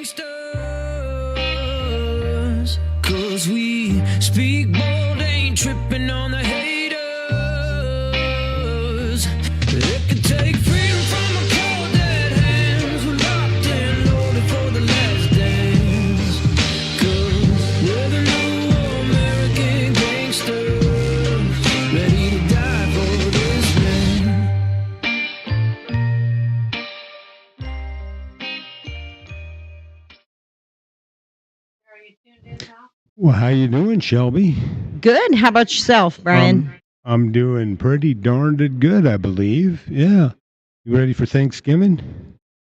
gangsters, 'cause we speak bold, ain't tripping on the haters. It could take freedom from a cold dead hands. We're locked and loaded for the last dance. 'Cause we're the new American gangsters, ready to die for this man. Are you tuned in now? Well, how you doing, Shelby? Good. How about yourself, Brian? I'm doing pretty darned good, I believe. Yeah. You ready for Thanksgiving?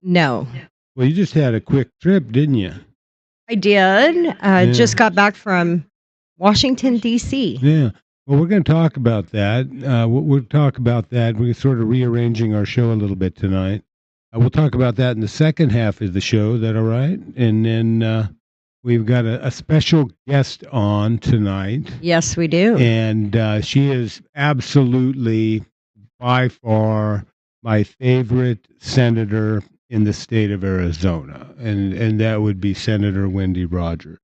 No. Well, you just had a quick trip, didn't you? I did. Yeah. Just got back from Washington, D.C. Yeah. Well, we're going to talk about that. We'll talk about that. We're sort of rearranging our show a little bit tonight. We'll talk about that in the second half of the show. Is that all right? And then we've got a special guest on tonight. Yes, we do. And she is absolutely, by far, my favorite senator in the state of Arizona. And that would be Senator Wendy Rogers.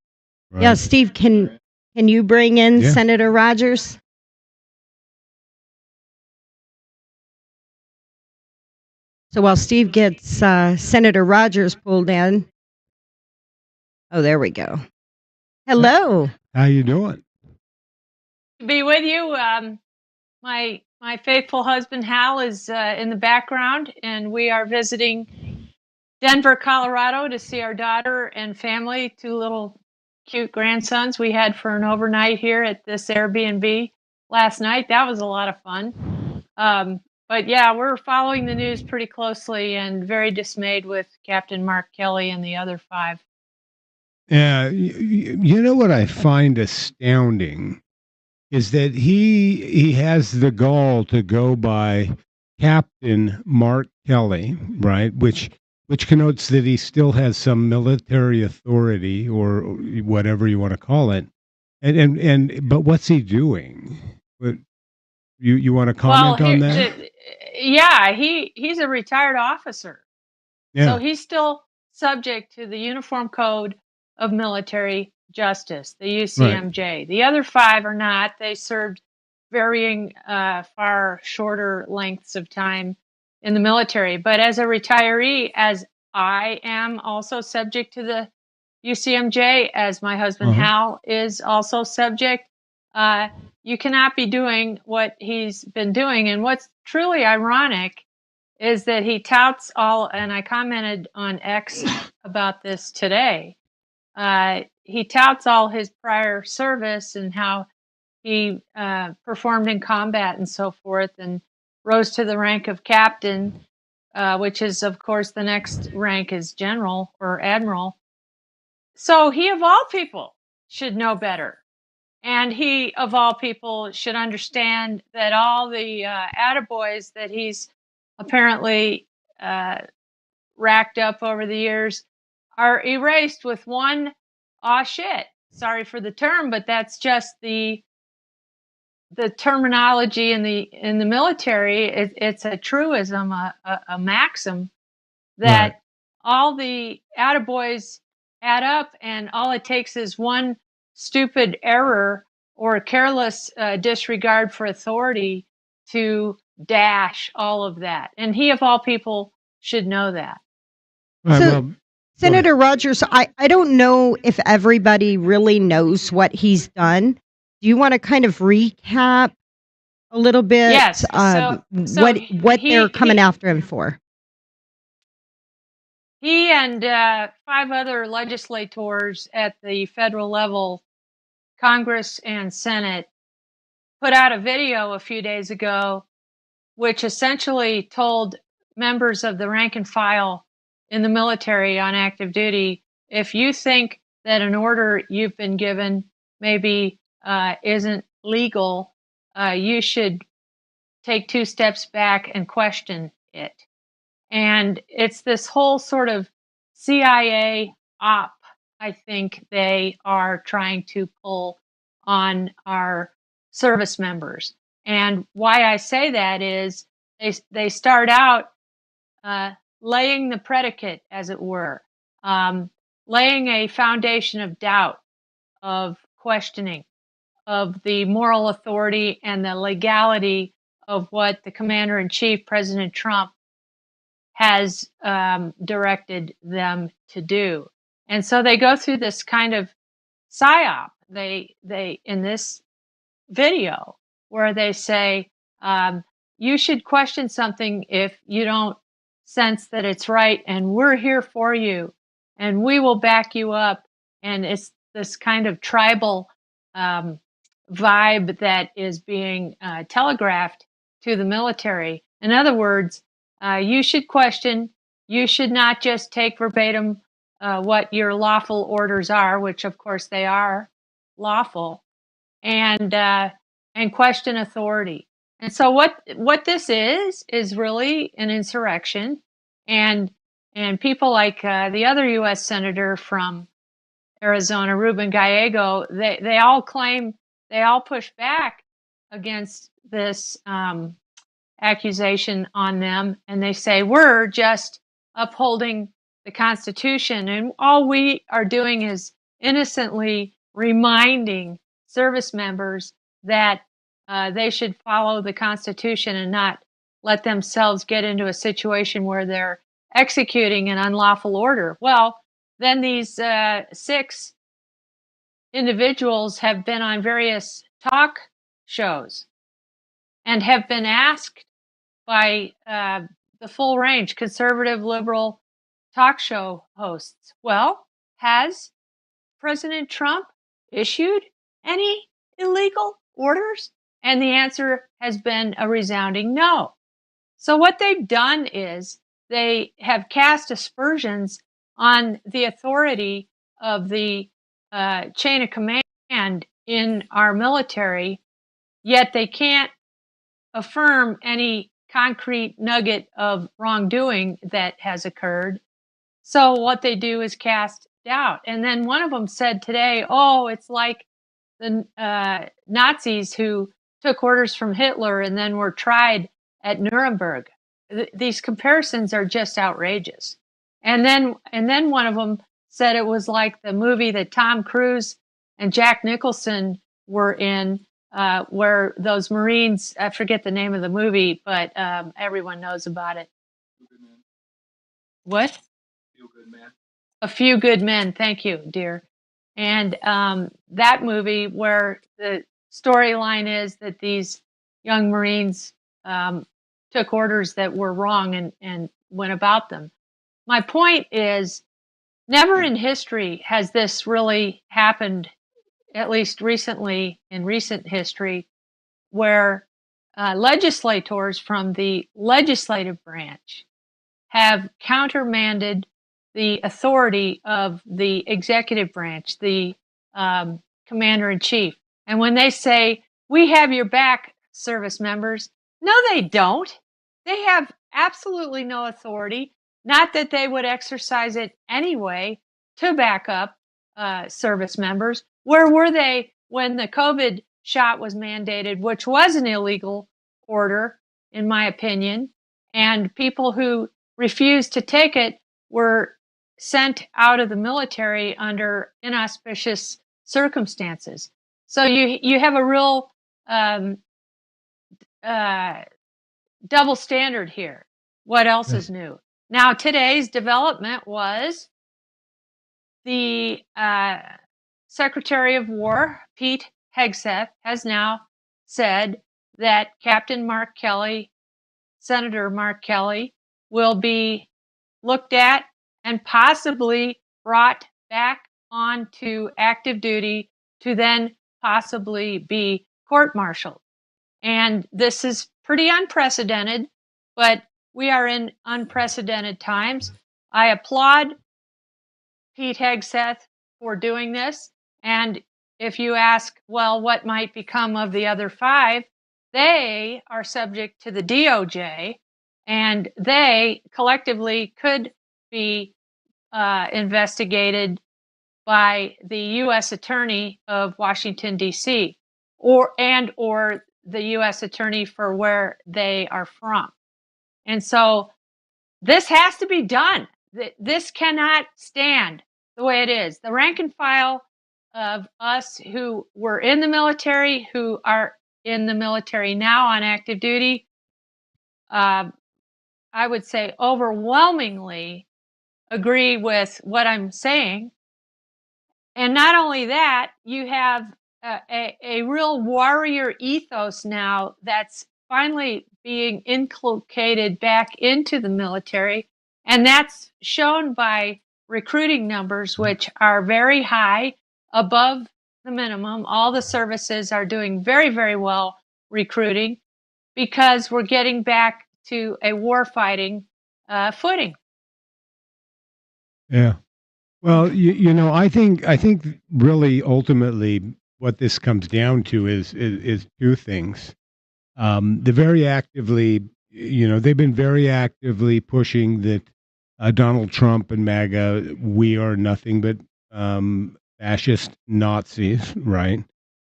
Right? Yeah, Steve, can you bring in Yeah. Senator Rogers? So while Steve gets Senator Rogers pulled in. Oh, there we go. Hello. How you doing? To be with you. My faithful husband Hal is in the background, and we are visiting Denver, Colorado to see our daughter and family, 2 little cute grandsons we had for an overnight here at this Airbnb last night. That was a lot of fun. But yeah, we're following the news pretty closely and very dismayed with Captain Mark Kelly and the other 5. Yeah, you know what I find astounding is that he has the gall to go by Captain Mark Kelly, right? Which connotes that he still has some military authority or whatever you want to call it. But what's he doing? You want to comment on that? Yeah, he's a retired officer. Yeah. So he's still subject to the Uniform Code of Military Justice, the UCMJ. Right. The other 5 are not. They served varying far shorter lengths of time in the military. But as a retiree, as I am also subject to the UCMJ, as my husband Hal is also subject, you cannot be doing what he's been doing. And what's truly ironic is that he touts all, and I commented on X about this today, he touts all his prior service and how he performed in combat and so forth, and rose to the rank of captain, which is, of course, the next rank is general or admiral. So he, of all people, should know better. And he, of all people, should understand that all the attaboys that he's apparently racked up over the years are erased with one "aw shit." Sorry for the term, but that's just the terminology in the military. It's a truism, a maxim that Right. all the attaboys add up, and all it takes is one stupid error or careless disregard for authority to dash all of that. And he, of all people, should know that. Right, So- well, Senator Rogers, I don't know if everybody really knows what he's done. Do you want to kind of recap a little bit? Yes, so what they're coming after him for? He and 5 other legislators at the federal level, Congress and Senate, put out a video a few days ago, which essentially told members of the rank and file in the military on active duty, if you think that an order you've been given maybe isn't legal, you should take 2 steps back and question it. And it's this whole sort of CIA op, I think they are trying to pull on our service members. And why I say that is they start out laying the predicate, as it were. laying a foundation of doubt, of questioning, of the moral authority and the legality of what the Commander-in-Chief, President Trump, has directed them to do. And so they go through this kind of psyop. They in this video where they say, you should question something if you don't sense that it's right, and we're here for you, and we will back you up. And it's this kind of tribal vibe that is being telegraphed to the military. In other words, you should question. You should not just take verbatim what your lawful orders are, which of course they are lawful, and question authority. And so what this is really an insurrection, and people like the other U.S. Senator from Arizona, Ruben Gallego, they all claim, they all push back against this accusation on them, and they say we're just upholding the Constitution, and all we are doing is innocently reminding service members that they should follow the Constitution and not let themselves get into a situation where they're executing an unlawful order. Well, then these 6 individuals have been on various talk shows and have been asked by the full range, conservative, liberal talk show hosts, well, has President Trump issued any illegal orders? And the answer has been a resounding no. So what they've done is they have cast aspersions on the authority of the chain of command in our military, yet they can't affirm any concrete nugget of wrongdoing that has occurred. So what they do is cast doubt. And then one of them said today, oh, it's like the Nazis who took orders from Hitler and then were tried at Nuremberg. These comparisons are just outrageous. And then one of them said it was like the movie that Tom Cruise and Jack Nicholson were in, where those Marines, I forget the name of the movie, but everyone knows about it. What? Few Good Men. A Few Good Men. Thank you, dear. And that movie where the storyline is that these young Marines took orders that were wrong and went about them. My point is, never in history has this really happened, at least recently in recent history, where legislators from the legislative branch have countermanded the authority of the executive branch, the commander-in-chief. And when they say, we have your back, service members, no, they don't. They have absolutely no authority, not that they would exercise it anyway, to back up service members. Where were they when the COVID shot was mandated, which was an illegal order, in my opinion, and people who refused to take it were sent out of the military under inauspicious circumstances. So you have a real double standard here. What else is new? Now, today's development was the Secretary of War, Pete Hegseth, has now said that Captain Mark Kelly, Senator Mark Kelly, will be looked at and possibly brought back onto active duty to then possibly be court-martialed. And this is pretty unprecedented, but we are in unprecedented times. I applaud Pete Hegseth for doing this. And if you ask, well, what might become of the other 5? They are subject to the DOJ, and they collectively could be investigated by the U.S. Attorney of Washington, D.C., or the U.S. Attorney for where they are from. And so this has to be done. This cannot stand. the way it is. The rank and file of us who were in the military, who are in the military now on active duty, I would say overwhelmingly agree with what I'm saying. And not only that, you have a real warrior ethos now that's finally being inculcated back into the military. And that's shown by recruiting numbers, which are very high, above the minimum. All the services are doing very, very well recruiting because we're getting back to a warfighting footing. Yeah. Well, I think really ultimately what this comes down to is two things. They're very actively, they've been very actively pushing that Donald Trump and MAGA, we are nothing but fascist Nazis, right?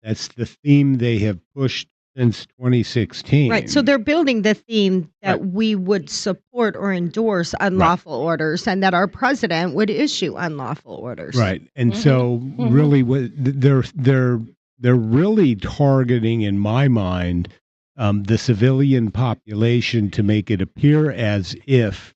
That's the theme they have pushed since 2016. Right. So they're building the theme that Right. we would support or endorse unlawful orders and that our president would issue unlawful orders. Right. And Mhm. so Mhm. really what they're really targeting, in my mind, the civilian population to make it appear as if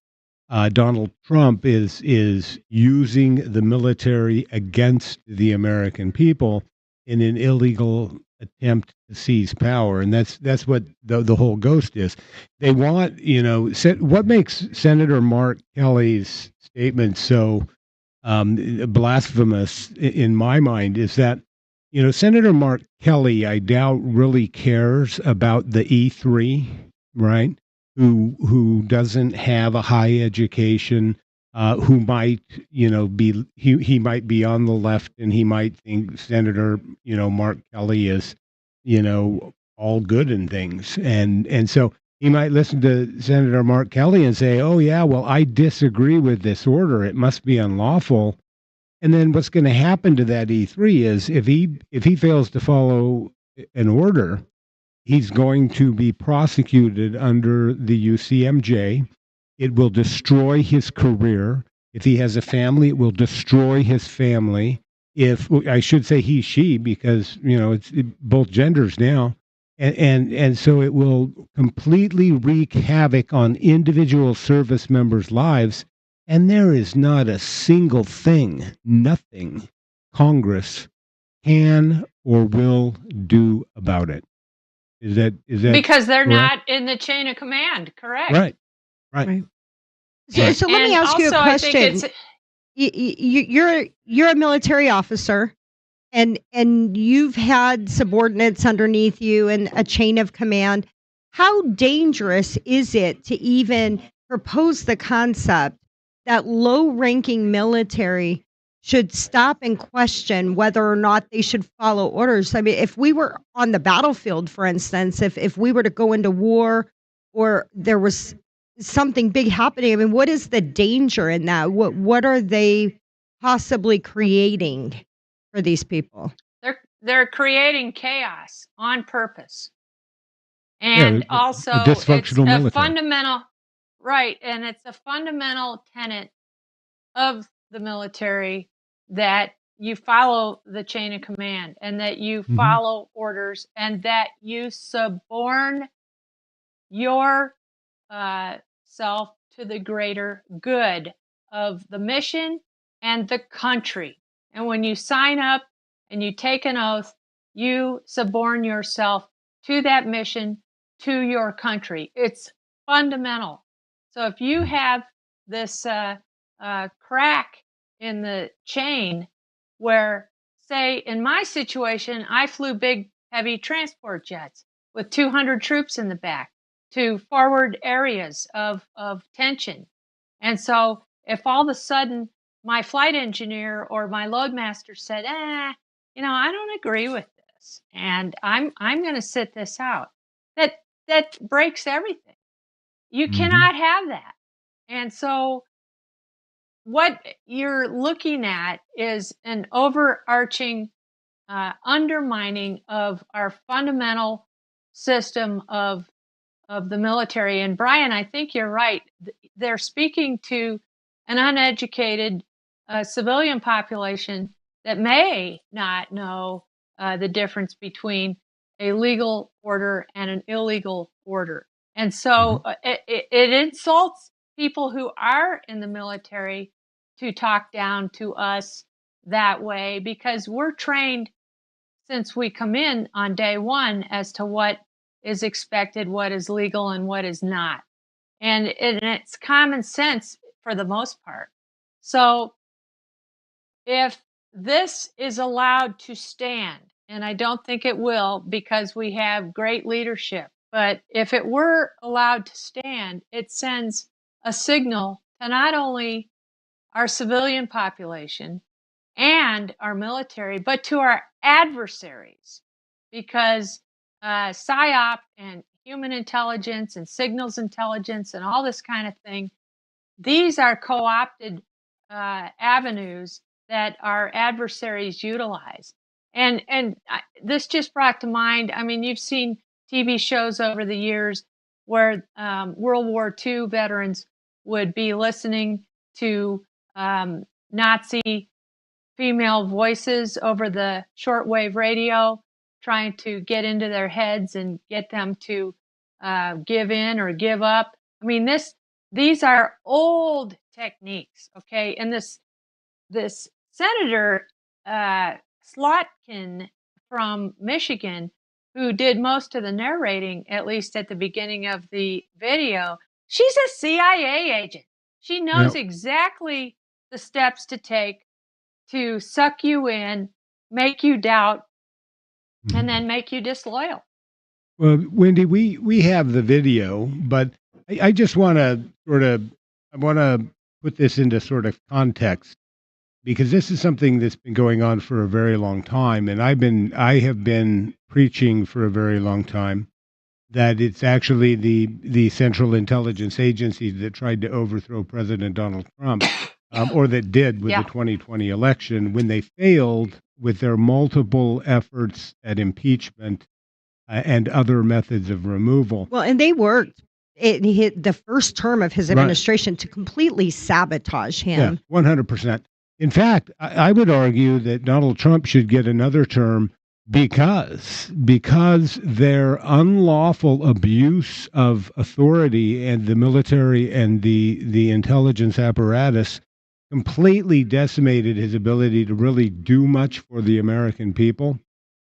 Donald Trump is using the military against the American people in an illegal attempt to seize power, and that's what the whole ghost is. They want, what makes Senator Mark Kelly's statement so blasphemous in my mind is that Senator Mark Kelly, I doubt really cares about the E3, right? Who doesn't have a high education, who might be he might be on the left and he might think Senator Mark Kelly is all good and things, and so he might listen to Senator Mark Kelly and say, oh yeah, well, I disagree with this order, it must be unlawful. And then what's going to happen to that E3 is if he fails to follow an order, he's going to be prosecuted under the UCMJ. It will destroy his career. If he has a family, it will destroy his family. If I should say he, she, because it's both genders now, and so it will completely wreak havoc on individual service members' lives. And there is not a single thing, nothing, Congress can or will do about it. Is that Because they're correct? not in the chain of command, correct? Right. Right. Right. So, Right. so let me And ask you a also, I think question. You're a military officer, and you've had subordinates underneath you and a chain of command. How dangerous is it to even propose the concept that low-ranking military should stop and question whether or not they should follow orders? I mean, if we were on the battlefield, for instance, if we were to go into war or there was something big happening, I mean, what is the danger in that? What are they possibly creating for these people? they're creating chaos on purpose. Yeah, And a also, it's dysfunctional a military. fundamental, right, and it's a fundamental tenet of the military that you follow the chain of command and that you Mhm. follow orders and that you suborn your self to the greater good of the mission and the country. And when you sign up and you take an oath, you suborn yourself to that mission, to your country. It's fundamental. So if you have this crack in the chain where, say, in my situation, I flew big, heavy transport jets with 200 troops in the back to forward areas of tension. And so if all of a sudden my flight engineer or my loadmaster said, I don't agree with this and I'm going to sit this out, that breaks everything. You Mhm. cannot have that. And so what you're looking at is an overarching undermining of our fundamental system of the military. And Brian, I think you're right. They're speaking to an uneducated a civilian population that may not know the difference between a legal order and an illegal order. And so it insults people who are in the military to talk down to us that way, because we're trained since we come in on day one as to what is expected, what is legal, and what is not. And it's common sense for the most part. So if this is allowed to stand, and I don't think it will because we have great leadership, but if it were allowed to stand, it sends a signal to not only our civilian population and our military, but to our adversaries, because PSYOP and human intelligence and signals intelligence and all this kind of thing, these are co-opted avenues that our adversaries utilize. And this just brought to mind, I mean, you've seen TV shows over the years where World War II veterans would be listening to Nazi female voices over the shortwave radio, trying to get into their heads and get them to give in or give up. I mean, these are old techniques, okay? And this Senator Slotkin from Michigan, who did most of the narrating, at least at the beginning of the video, she's a CIA agent. She knows exactly the steps to take to suck you in, make you doubt, and then make you disloyal. Well, Wendy, we have the video, but I just want to put this into sort of context, because this is something that's been going on for a very long time, and I have been preaching for a very long time that it's actually the Central Intelligence Agency that tried to overthrow President Donald Trump, or that did with the 2020 election, when they failed with their multiple efforts at impeachment and other methods of removal. Well, and they worked the first term of his administration to completely sabotage him. Yeah, 100%. In fact, I would argue that Donald Trump should get another term because their unlawful abuse of authority and the military and the intelligence apparatus completely decimated his ability to really do much for the American people.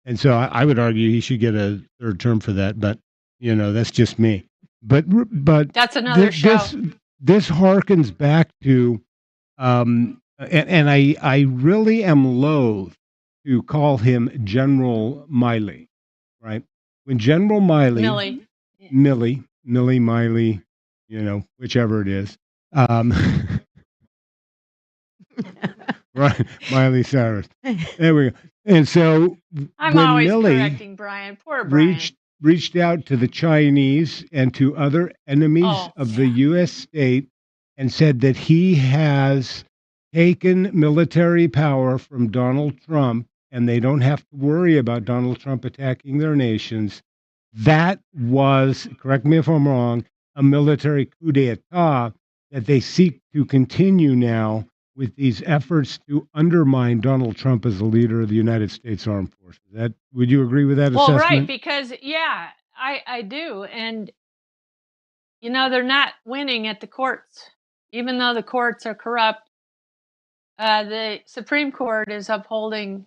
And so I would argue he should get a third term for that, but that's just me. But that's another show. This harkens back to, and I really am loath to call him General Miley, right? When General Miley, Millie, Miley, whichever it is, right, Miley Cyrus. There we go. And so I'm when always Millie correcting Brian. Poor Brian. reached out to the Chinese and to other enemies of the U.S. state and said that he has taken military power from Donald Trump and they don't have to worry about Donald Trump attacking their nations. That was, correct me if I'm wrong, a military coup d'etat that they seek to continue now with these efforts to undermine Donald Trump as the leader of the United States Armed Forces. Would you agree with that assessment? Well, right, because I do, and they're not winning at the courts, even though the courts are corrupt. The Supreme Court is upholding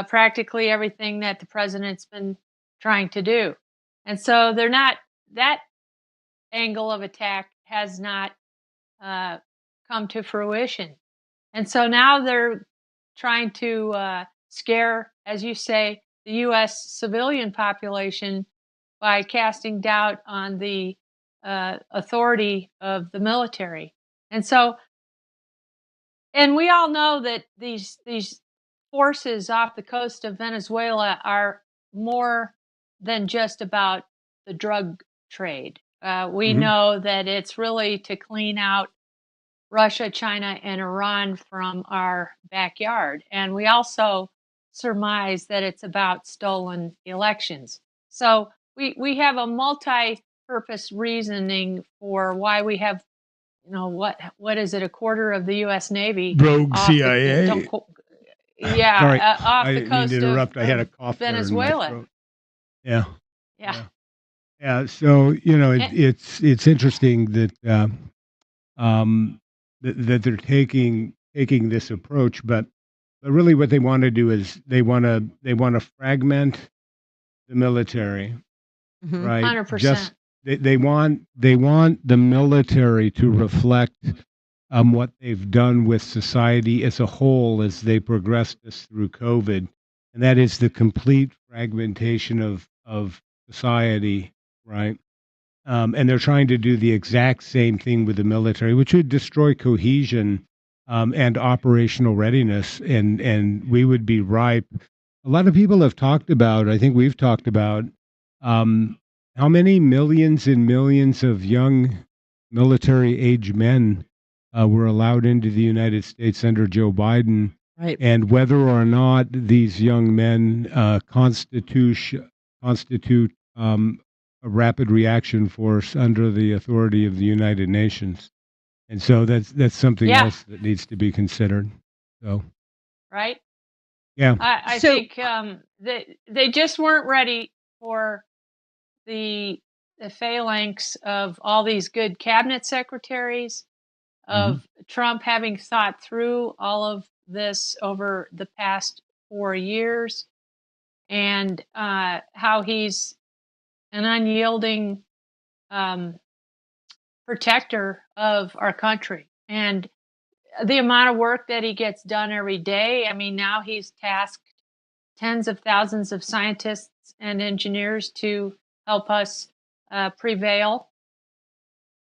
practically everything that the president's been trying to do, and so they're not. That angle of attack has not come to fruition. And so now they're trying to scare, as you say, the U.S. civilian population by casting doubt on the authority of the military. And so, and we all know that these forces off the coast of Venezuela are more than just about the drug trade. We know that it's really to clean out Russia, China, and Iran from our backyard. And we also surmise that it's about stolen elections. So we have a multi-purpose reasoning for why we have what is it? A quarter of the U.S. Navy Rogue off CIA. Sorry, off I the didn't mean coast to interrupt. of I had a cough there in my Venezuela. throat. Yeah. Yeah. Yeah. So And- it's interesting that that they're taking this approach, but really what they want to do is they want to fragment the military, Mhm. right? 100%. Just they want the military to reflect what they've done with society as a whole as they progressed us through COVID, and that is the complete fragmentation of society, right? And they're trying to do the exact same thing with the military, which would destroy cohesion and operational readiness, and we would be ripe. A lot of people have talked about. I think we've talked about how many millions and millions of young military-age men were allowed into the United States under Joe Biden, Right. and whether or not these young men constitute a rapid reaction force under the authority of the United Nations. And so that's something Yeah. else that needs to be considered. So Right. yeah, I So- think they just weren't ready for the phalanx of all these good cabinet secretaries, of Trump having thought through all of this over the past 4 years, and how he's an unyielding protector of our country. And the amount of work that he gets done every day. I mean, now he's tasked tens of thousands of scientists and engineers to help us prevail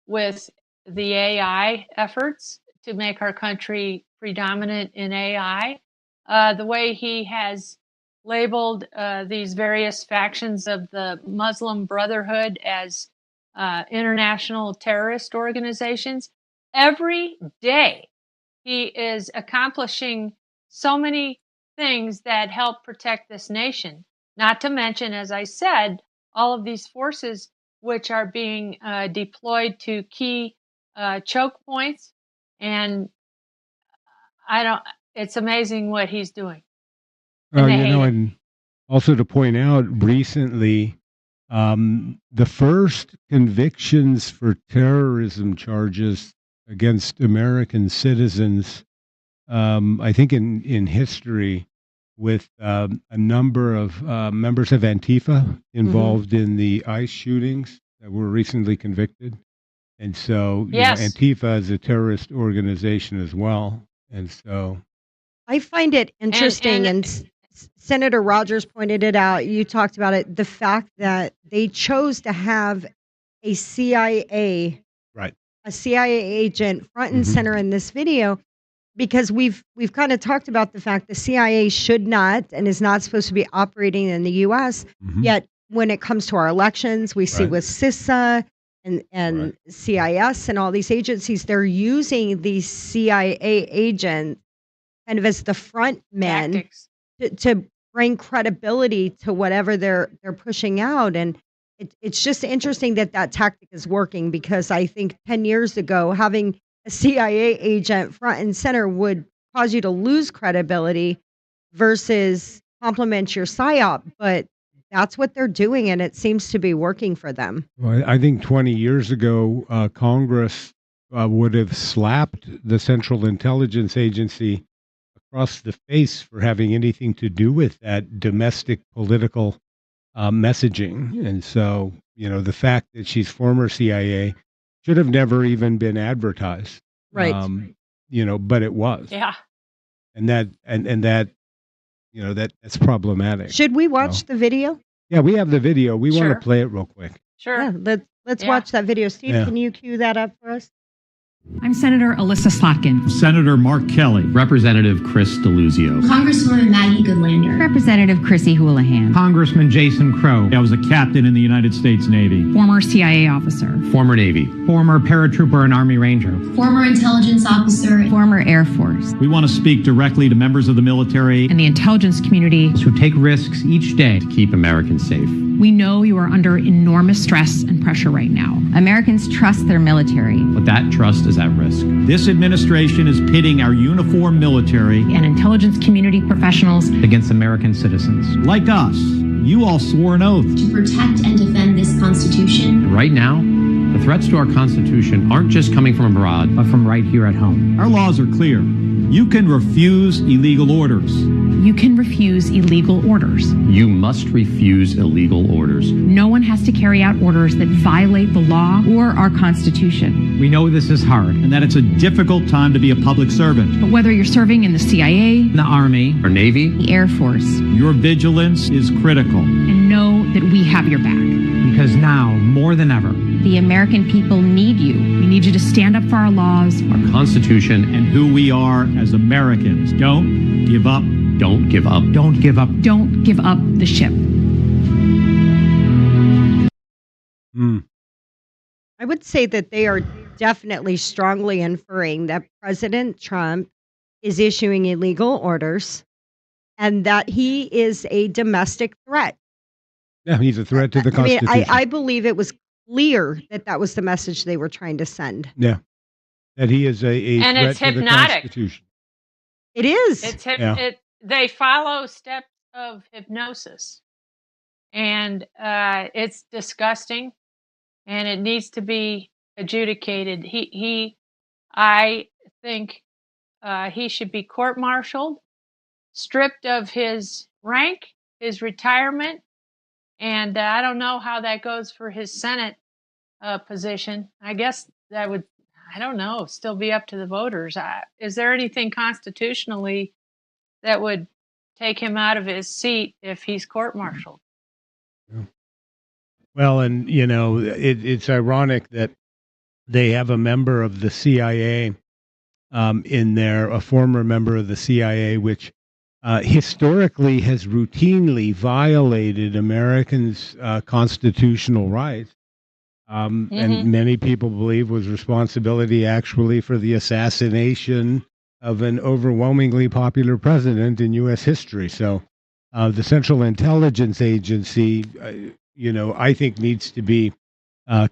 with the AI efforts to make our country predominant in AI. The way he has labeled these various factions of the Muslim Brotherhood as international terrorist organizations. Every day, he is accomplishing so many things that help protect this nation. Not to mention, as I said, all of these forces which are being deployed to key choke points. And it's amazing what he's doing. And they hate it. and also to point out, recently, the first convictions for terrorism charges against American citizens, I think in history, with a number of members of Antifa involved in the ICE shootings that were recently convicted. And so, Yes. Antifa is a terrorist organization as well. And so, I find it interesting, and- and Senator Rogers pointed it out. You talked about it. The fact that they chose to have a CIA right. agent front and Mhm. center in this video, because we've kind of talked about the fact the CIA should not and is not supposed to be operating in the U.S. Mhm. Yet when it comes to our elections, we see Right. with CISA and Right. CIS and all these agencies, they're using these CIA agents kind of as the front men Tactics. to bring credibility to whatever they're pushing out. And it's just interesting that tactic is working, because I think 10 years ago, having a CIA agent front and center would cause you to lose credibility versus complement your PSYOP. But that's what they're doing, and it seems to be working for them. Well, I think 20 years ago, Congress would have slapped the Central Intelligence Agency across the face for having anything to do with that domestic political messaging. And so, the fact that she's former CIA should have never even been advertised. Right. But it was. Yeah. And that's problematic. Should we watch the video? Yeah, we have the video. We want Sure. to play it real quick. Sure. Yeah, let's Yeah. watch that video. Steve, Yeah. can you cue that up for us? I'm Senator Alyssa Slotkin. Senator Mark Kelly. Representative Chris DeLuzio. Congresswoman Maggie Goodlander. Representative Chrissy Houlihan. Congressman Jason Crow. I was a captain in the United States Navy. Former CIA officer. Former Navy. Former paratrooper and Army Ranger. Former intelligence officer. Former Air Force. We want to speak directly to members of the military And the intelligence community. Who take risks each day to keep Americans safe. We know you are under enormous stress and pressure right now. Americans trust their military. But that trust is at risk. This administration is pitting our uniformed military And intelligence community professionals. Against American citizens. like us. You all swore an oath. to protect and defend this Constitution. And right now, the threats to our Constitution aren't just coming from abroad, but from right here at home. Our laws are clear. You can refuse illegal orders. You can refuse illegal orders. You must refuse illegal orders. No one has to carry out orders that violate the law. Or our Constitution. We know this is hard and that it's a difficult time to be a public servant. But whether you're serving in the CIA, The Army, Our Navy, The Air Force. your vigilance is critical. and know that we have your back. Because now, more than ever, The American people need you. We need you to stand up for our laws. our Constitution, and who we are as Americans. Don't give up. don't give up. Don't give up. Don't give up the ship. Hmm. I would say that they are definitely strongly inferring that President Trump is issuing illegal orders and that he is a domestic threat. Yeah, he's a threat to the I mean, Constitution. I believe it was clear that that was the message they were trying to send. Yeah, that he is a And threat it's to the hypnotic. Constitution. It is. Yeah. They follow steps of hypnosis, and it's disgusting, and it needs to be adjudicated. I think he should be court-martialed, stripped of his rank, his retirement, and I don't know how that goes for his Senate position. I guess that would, I don't know, still be up to the voters. Is there anything constitutionally that would take him out of his seat if he's court-martialed? Well, and it's ironic that they have a member of the CIA in there, a former member of the CIA, which historically has routinely violated Americans' constitutional rights. And many people believe was responsibility actually for the assassination of an overwhelmingly popular president in U.S. history. So the Central Intelligence Agency, I think needs to be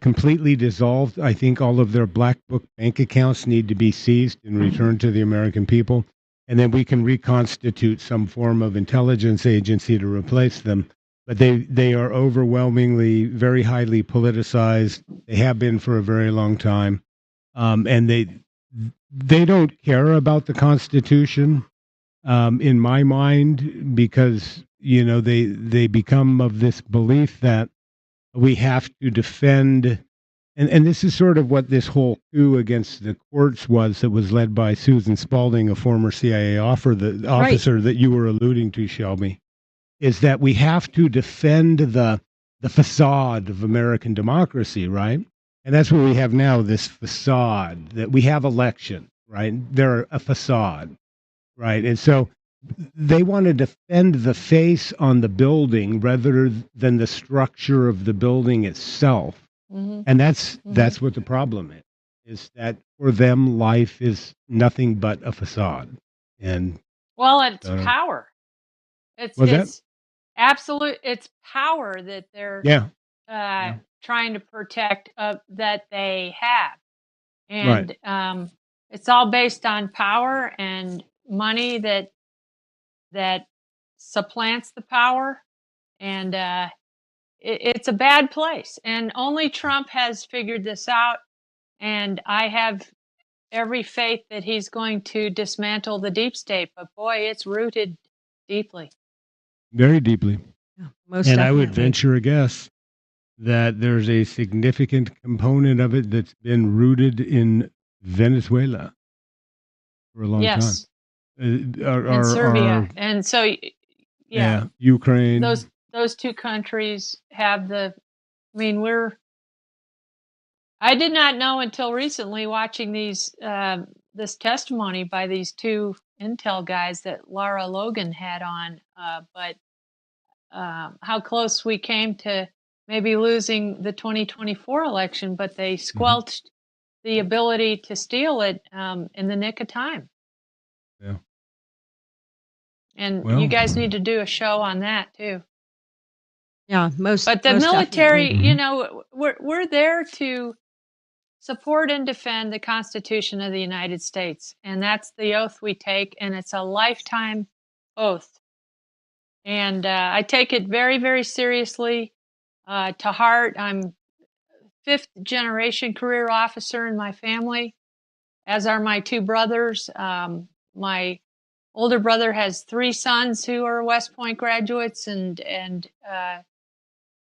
completely dissolved. I think all of their black book bank accounts need to be seized and returned to the American people. And then we can reconstitute some form of intelligence agency to replace them. But they are overwhelmingly very highly politicized. They have been for a very long time. And they don't care about the Constitution, in my mind, because, they become of this belief that we have to defend. And this is sort of what this whole coup against the courts was that was led by Susan Spalding, a former CIA officer that you were alluding to, Shelby, is that we have to defend the facade of American democracy, right? And that's what we have now, this facade, that we have elections, right? They're a facade, right? And so they want to defend the face on the building rather than the structure of the building itself. And that's what the problem is that for them, life is nothing but a facade. And Well, it's power. What's It's absolute. It's power that they're trying to protect that they have, and it's all based on power and money that supplants the power, and it's a bad place. And only Trump has figured this out, and I have every faith that he's going to dismantle the deep state. But boy, it's rooted deeply. very deeply. Most And I would definitely. venture a guess that there's a significant component of it that's been rooted in Venezuela for a long Yes, time. and Serbia, and so Ukraine. those two countries have the. I mean, I did not know until recently watching this testimony by these two intel guys that Lara Logan had on, but how close we came to maybe losing the 2024 election, but they squelched the ability to steal it in the nick of time. Yeah. And Well- you guys need to do a show on that too. Yeah, most. But the most military, definitely. you know, we're there to support and defend the Constitution of the United States, and that's the oath we take, and it's a lifetime oath. And I take it very, very seriously, to heart. I'm fifth generation career officer in my family, as are my two brothers. My older brother has three sons who are West Point graduates and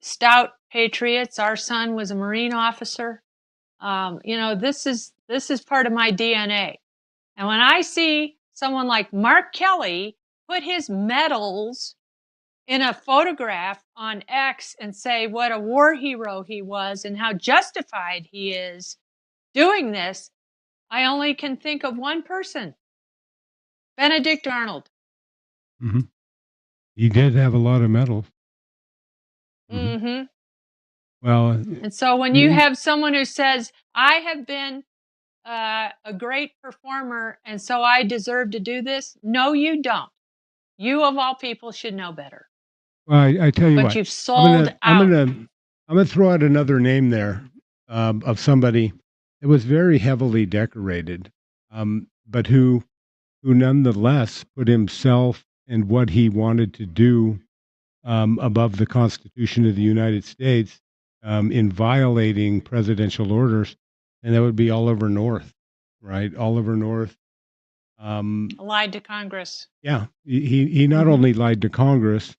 stout patriots. Our son was a Marine officer. You know, this is part of my DNA. And when I see someone like Mark Kelly put his medals in a photograph on X and say what a war hero he was and how justified he is doing this, I only can think of one person, Benedict Arnold. Hmm. He did have a lot of medals. Mm-hmm. Well, And so when you have someone who says, I have been a great performer and so I deserve to do this, no, you don't. You, of all people, should know better. well, I tell you But what, you've sold out. I'm gonna throw out another name there, of somebody that was very heavily decorated, but who nonetheless put himself and what he wanted to do, above the Constitution of the United States, in violating presidential orders, and that would be Oliver North, right? Oliver North. Lied to Congress. Yeah, he not only lied to Congress,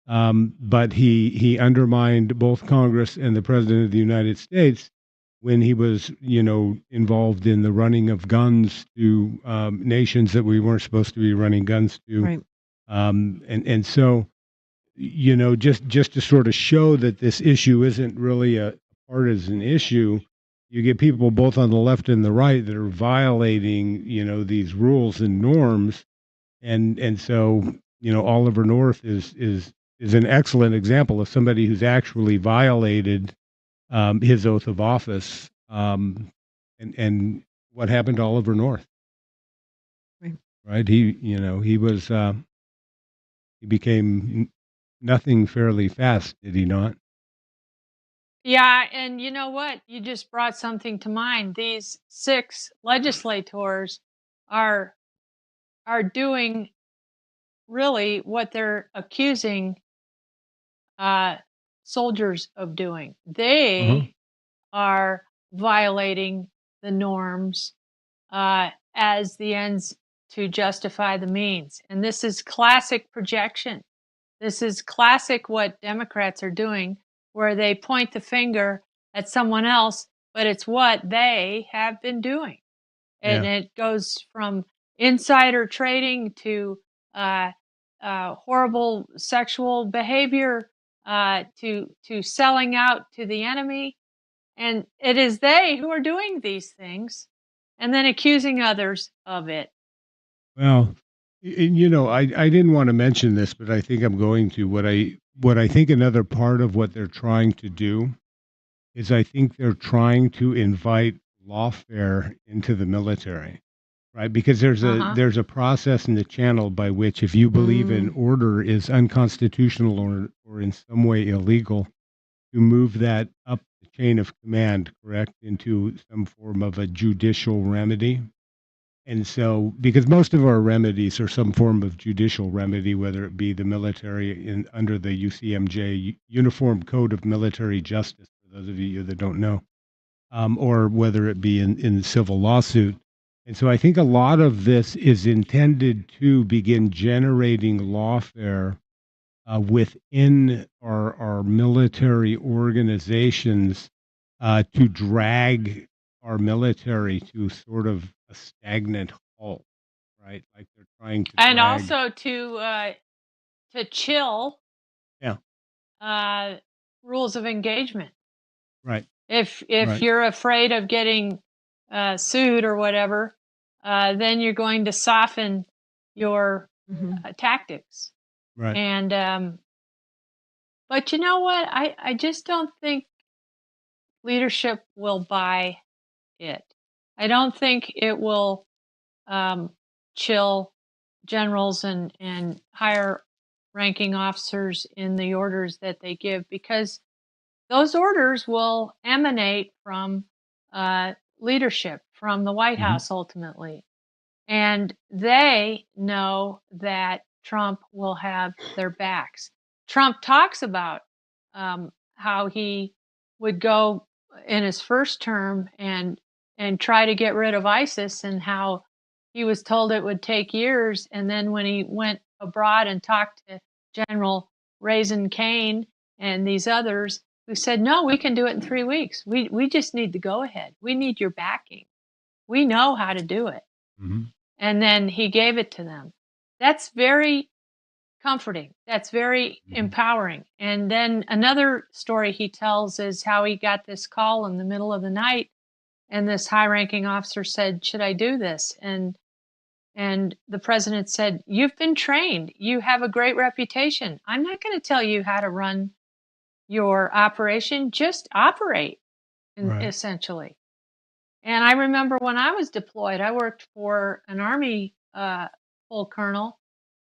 but he undermined both Congress and the President of the United States when he was, involved in the running of guns to, nations that we weren't supposed to be running guns to. Right. And so, just to sort of show that this issue isn't really a partisan issue, you get people both on the left and the right that are violating, these rules and norms, and so, Oliver North is an excellent example of somebody who's actually violated, his oath of office. And what happened to Oliver North? Right. Right? He became nothing fairly fast, did he not? Yeah, and you know what? You just brought something to mind. These 6 legislators are doing really what they're accusing soldiers of doing. Uh-huh. They are violating the norms as the ends to justify the means. And this is classic projection. This is classic what Democrats are doing, where they point the finger at someone else, but it's what they have been doing. And Yeah. it goes from insider trading to horrible sexual behavior, to selling out to the enemy. And it is they who are doing these things and then accusing others of it. Well, and, I didn't want to mention this, but I think I'm going to. What I think another part of what they're trying to do is I think they're trying to invite lawfare into the military, right? Because Uh-huh. there's a process in the channel by which, if you believe an order is unconstitutional or in some way illegal, to move that up the chain of command, correct, into some form of a judicial remedy. And so, because most of our remedies are some form of judicial remedy, whether it be the military under the UCMJ, Uniform Code of Military Justice, for those of you that don't know, or whether it be in civil lawsuit. And so I think a lot of this is intended to begin generating lawfare, within our military organizations, to drag our military to sort of a stagnant halt, right? Like they're trying to And drag. also to chill Yeah, uh, rules of engagement. right, If right, you're afraid of getting sued or whatever, then you're going to soften your tactics. right. And but you know what? I just don't think leadership will buy it. I don't think it will chill generals and higher ranking officers in the orders that they give, because those orders will emanate from leadership, from the White House ultimately. And they know that Trump will have their backs. Trump talks about how he would go in his first term and try to get rid of ISIS, and how he was told it would take years. And then when he went abroad and talked to General Raisin Kane and these others, who said, no, we can do it in 3 weeks. We just need the go ahead. We need your backing. We know how to do it. Mhm. And then he gave it to them. That's very comforting. That's very empowering. And then another story he tells is how he got this call in the middle of the night, and this high-ranking officer said, should I do this? And the president said, you've been trained. You have a great reputation. I'm not going to tell you how to run your operation. Just operate, Right. essentially. And I remember when I was deployed, I worked for an Army full colonel,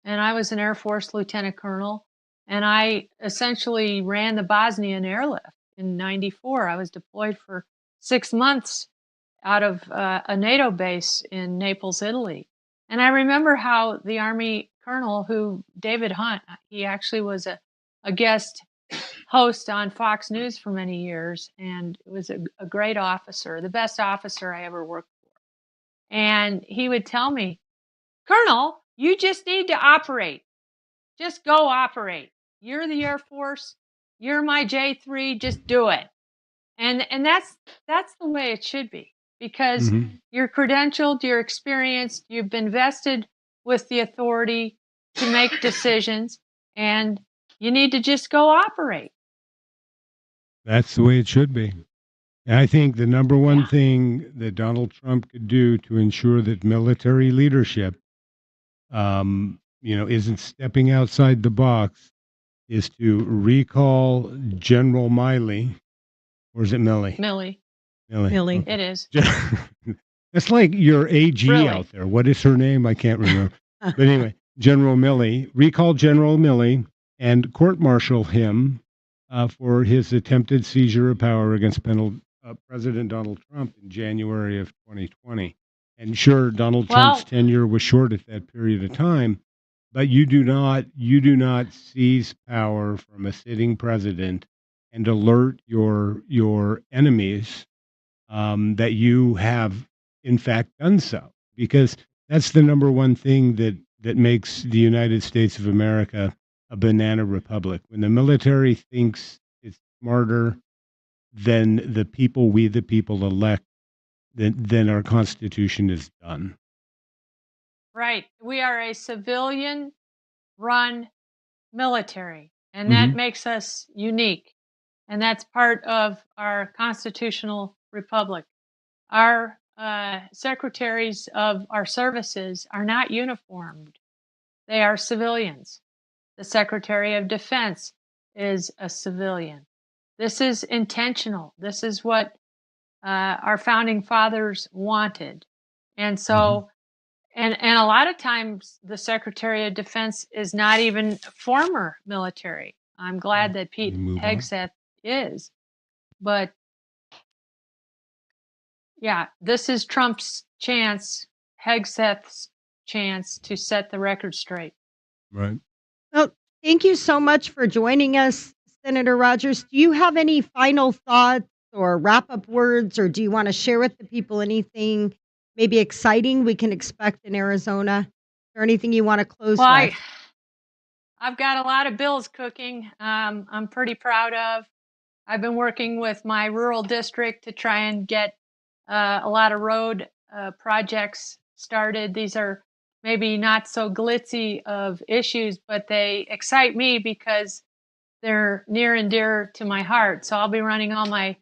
and I was an Air Force lieutenant colonel, and I essentially ran the Bosnian airlift in '94. I was deployed for 6 months out of a NATO base in Naples, Italy. And I remember how the Army colonel, who David Hunt, he actually was a guest host on Fox News for many years, and was a great officer, the best officer I ever worked for. And he would tell me, Colonel, you just need to operate. Just go operate. You're the Air Force. You're my J3. Just do it. And that's the way it should be, because you're credentialed, you're experienced, you've been vested with the authority to make decisions, and you need to just go operate. That's the way it should be. And I think the number one thing that Donald Trump could do to ensure that military leadership, isn't stepping outside the box, is to recall General Miley, or is it Milley? Millie. Millie. It is. It's like your AG Really? out there. What is her name? I can't remember. But anyway, General Milley, recall General Milley and court-martial him for his attempted seizure of power against President Donald Trump in January of 2020. And sure, Donald Trump's tenure was short at that period of time, but you do not seize power from a sitting president and alert your enemies that you have in fact done so, because that's the number one thing that makes the United States of America a banana republic. When the military thinks it's smarter than we the people elect, then our Constitution is done. Right. We are a civilian run military, and that makes us unique. And that's part of our constitutional republic. Our secretaries of our services are not uniformed. They are civilians. The Secretary of Defense is a civilian. This is intentional. This is what our founding fathers wanted. And so, and a lot of times the Secretary of Defense is not even former military. I'm glad that Pete Hegseth is. But yeah, this is Trump's chance, Hegseth's chance to set the record straight. Right. Well, thank you so much for joining us, Senator Rogers. Do you have any final thoughts or wrap-up words, or do you want to share with the people anything maybe exciting we can expect in Arizona, or anything you want to close with? I've got a lot of bills cooking. I'm pretty proud of. I've been working with my rural district to try and get a lot of road projects started. These are maybe not so glitzy of issues, but they excite me because they're near and dear to my heart. So I'll be running all my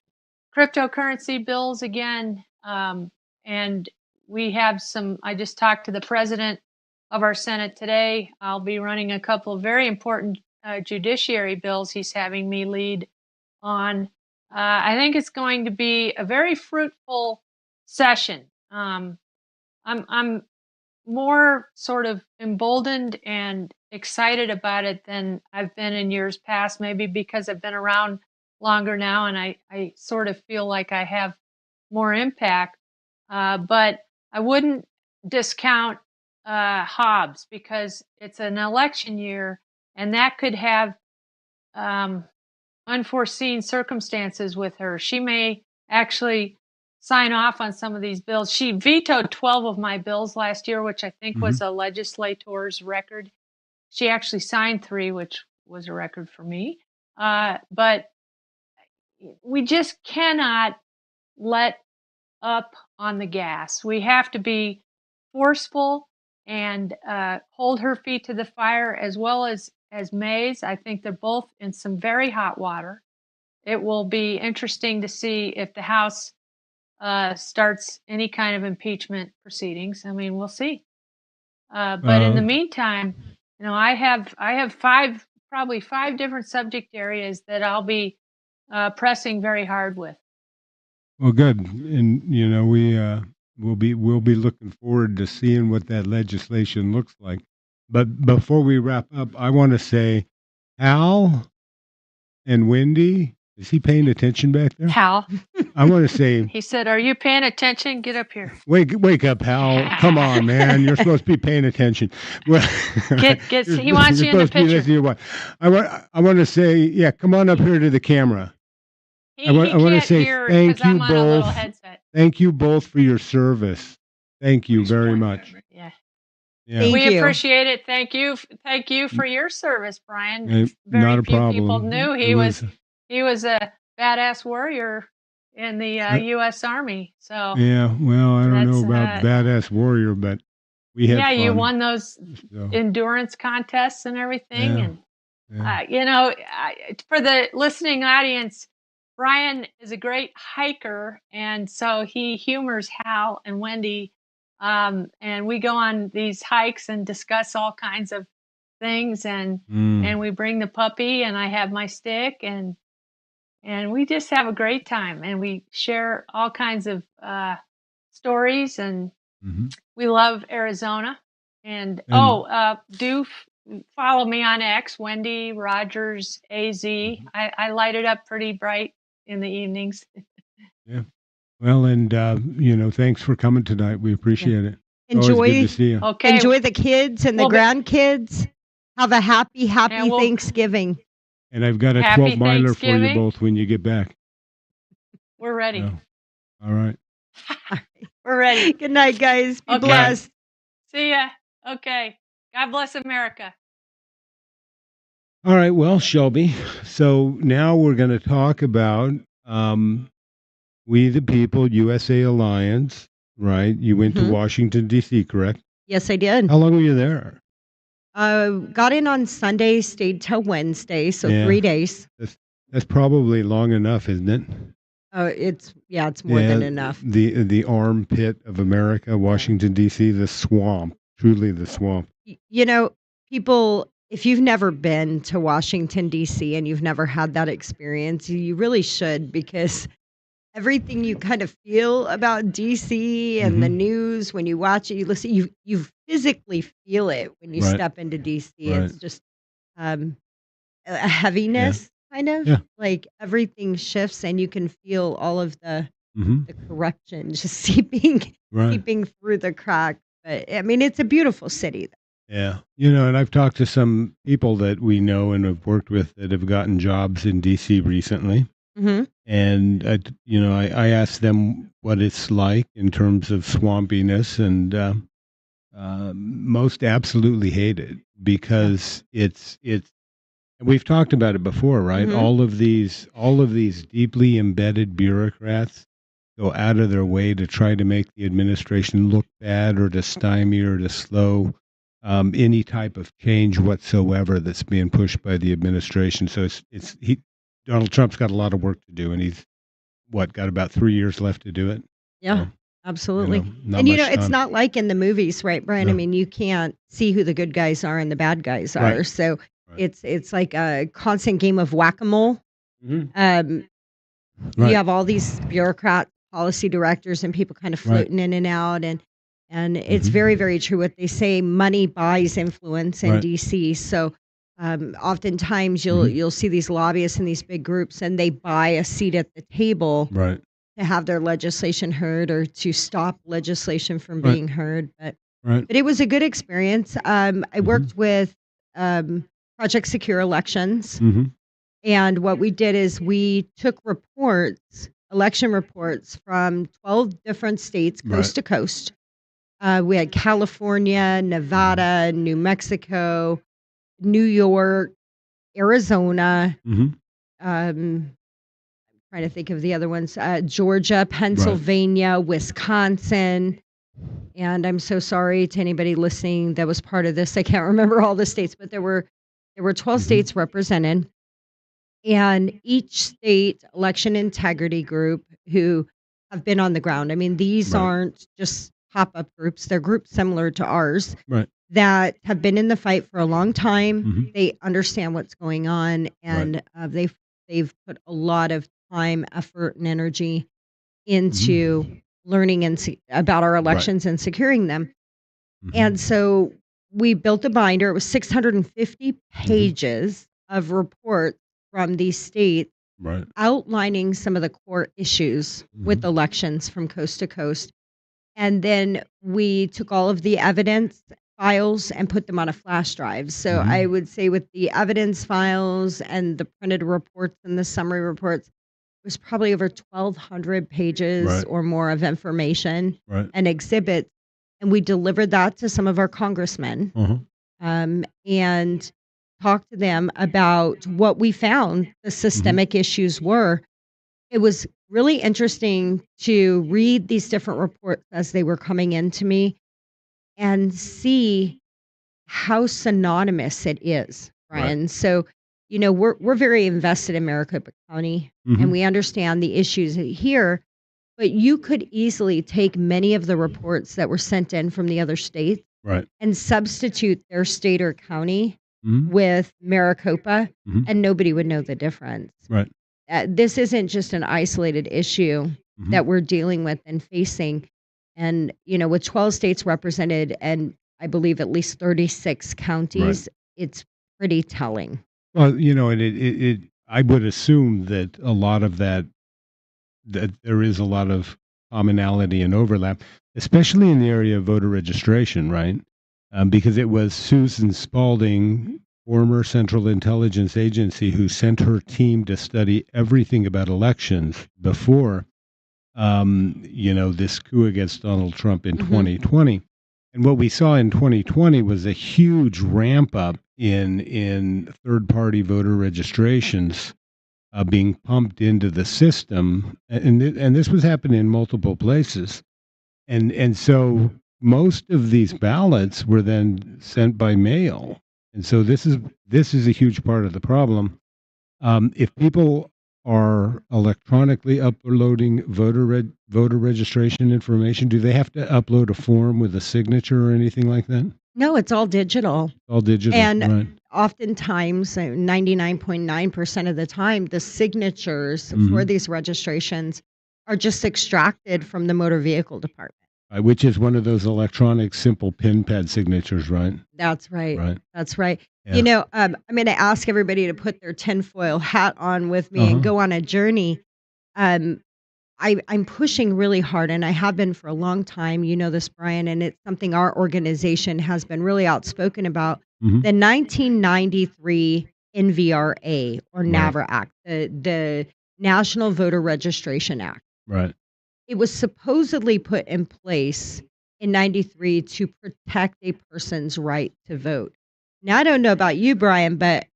cryptocurrency bills again. And we have I just talked to the president of our Senate today. I'll be running a couple of very important judiciary bills he's having me lead on. I think it's going to be a very fruitful session. I'm more sort of emboldened and excited about it than I've been in years past, maybe because I've been around longer now and I sort of feel like I have more impact. But I wouldn't discount Hobbs because it's an election year and that could have um, unforeseen circumstances with her. She may actually sign off on some of these bills. She vetoed 12 of my bills last year, which I think was a legislator's record. She actually signed 3, which was a record for me. But we just cannot let up on the gas. We have to be forceful and hold her feet to the fire as well as May's. I think they're both in some very hot water. It will be interesting to see if the House starts any kind of impeachment proceedings. I mean, we'll see. But in the meantime, I have probably 5 different subject areas that I'll be pressing very hard with. Well, good, and we'll be looking forward to seeing what that legislation looks like. But before we wrap up, I want to say, Hal and Wendy, is he paying attention back there? Hal, I want to say, he said, "Are you paying attention? Get up here. wake up, Hal! Come on, man! You're supposed to be paying attention." Well, He wants you in the supposed to be listening picture. to your wife. I want to say, yeah, come on up here to the camera. He I want to can't say hear thank 'cause you I'm on a little both. headset. Thank you both for your service. Thank you very much. Yeah. Yeah, Thank We you. appreciate it. Thank you for your service, Brian. not Very a few people problem. knew he was a badass warrior in the U.S. Army. So Yeah, well, I don't know that's, about badass warrior, but we had yeah, fun. you won those So, endurance contests and everything. yeah, And yeah. for the listening audience, Brian is a great hiker, and so he humors Hal and Wendy. And we go on these hikes and discuss all kinds of things, and we bring the puppy, and I have my stick, and we just have a great time, and we share all kinds of stories, and Mhm. we love Arizona. And do follow me on X, Wendy Rogers AZ. I light it up pretty bright in the evenings. Yeah. Well, and thanks for coming tonight. We appreciate it. Always good Enjoy to see you. Okay. enjoy the kids and the Well, but- grandkids. Have a happy Yeah, well- Thanksgiving. And I've got a Happy 12 miler for you Thanksgiving. both when you get back. We're ready. So, all right. We're ready. Good night, guys. Be Okay. blessed. See ya. Okay. God bless America. All right. Well, Shelby, so now we're going to talk about We the People USA Alliance, right? You went to Mhm. Washington, D.C., correct? Yes, I did. How long were you there? Got in on Sunday, stayed till Wednesday, so Yeah. 3 days. That's probably long enough, isn't it? It's more than enough. The armpit of America, Washington, D.C., the swamp, truly the swamp. People, if you've never been to Washington, D.C., and you've never had that experience, you really should, because everything you kind of feel about D.C. and the news, when you watch it, you listen, you physically feel it when you Right. step into D.C. Right. It's just a heaviness, kind of. Yeah. Like everything shifts, and you can feel all of the Mm-hmm. corruption just seeping Right. through the cracks. But I mean, it's a beautiful city. Yeah. And I've talked to some people that we know and have worked with that have gotten jobs in D.C. recently. Mm-hmm. And, I asked them what it's like in terms of swampiness, and most absolutely hate it because it's. We've talked about it before, right? Mhm. All of these deeply embedded bureaucrats go out of their way to try to make the administration look bad or to stymie or to slow any type of change whatsoever that's being pushed by the administration. So Donald Trump's got a lot of work to do, and he's got about 3 years left to do it. Yeah, So, absolutely. not And much it's time. not like in the movies, right, Brian? I No. mean, you can't see who the good guys are and the bad guys Right. are. So Right. it's like a constant game of whack-a-mole. Mhm. You Right. have all these bureaucrats, policy directors, and people kind of Right. floating in and out, and And it's very, very true what they say, money buys influence in Right. DC. So oftentimes you'll see these lobbyists in these big groups and they buy a seat at the table Right. to have their legislation heard or to stop legislation from Right. being heard. But Right. it was a good experience. I worked with Project Secure Elections. hmm And what we did is we took reports, election reports from 12 different states, coast Right. to coast. We had California, Nevada, New Mexico, New York, Arizona. hmm Trying to think of the other ones, Georgia, Pennsylvania, Wisconsin. And I'm so sorry to anybody listening that was part of this. I can't remember all the states, but there were 12 states represented. And each state election integrity group who have been on the ground. I mean, these Right. aren't just pop-up groups. They're groups similar to ours Right. that have been in the fight for a long time. Mhm. They understand what's going on, and they've put a lot of time, effort, and energy into learning about our elections and securing them. And so we built a binder. It was 650 pages of reports from these states Right. outlining some of the core issues with elections from coast to coast. And then we took all of the evidence files and put them on a flash drive. So I would say with the evidence files and the printed reports and the summary reports, it was probably over 1,200 pages Right. or more of information Right. and exhibits. And we delivered that to some of our congressmen and talked to them about what we found the systemic issues were. It was really interesting to read these different reports as they were coming into me and see how synonymous it is, Brian. Right. So, we're very invested in Maricopa County and we understand the issues here, but you could easily take many of the reports that were sent in from the other states Right. and substitute their state or county Mhm. with Maricopa, Mhm. and nobody would know the difference. Right. This isn't just an isolated issue that we're dealing with and facing. And, with 12 states represented and I believe at least 36 counties, it's pretty telling. Well, and I would assume that a lot of that there is a lot of commonality and overlap, especially in the area of voter registration, right? Because it was Susan Spalding, former Central Intelligence Agency, who sent her team to study everything about elections before, this coup against Donald Trump in 2020. And what we saw in 2020 was a huge ramp up in third-party voter registrations being pumped into the system, and this was happening in multiple places, and so most of these ballots were then sent by mail, and so this is a huge part of the problem. If people are electronically uploading voter registration information, do they have to upload a form with a signature or anything like that? No, it's all digital. All digital, And right? oftentimes, 99.9% of the time, the signatures for these registrations are just extracted from the motor vehicle department. Which is one of those electronic simple pin pad signatures, right? That's right. Right. That's right. Yeah. I'm going to ask everybody to put their tinfoil hat on with me and go on a journey. I'm pushing really hard, and I have been for a long time. You know this, Brian, and it's something our organization has been really outspoken about. The 1993 NVRA or NAVRA Act, the National Voter Registration Act. Right. It was supposedly put in place in 93 to protect a person's right to vote. Now, I don't know about you, Brian, but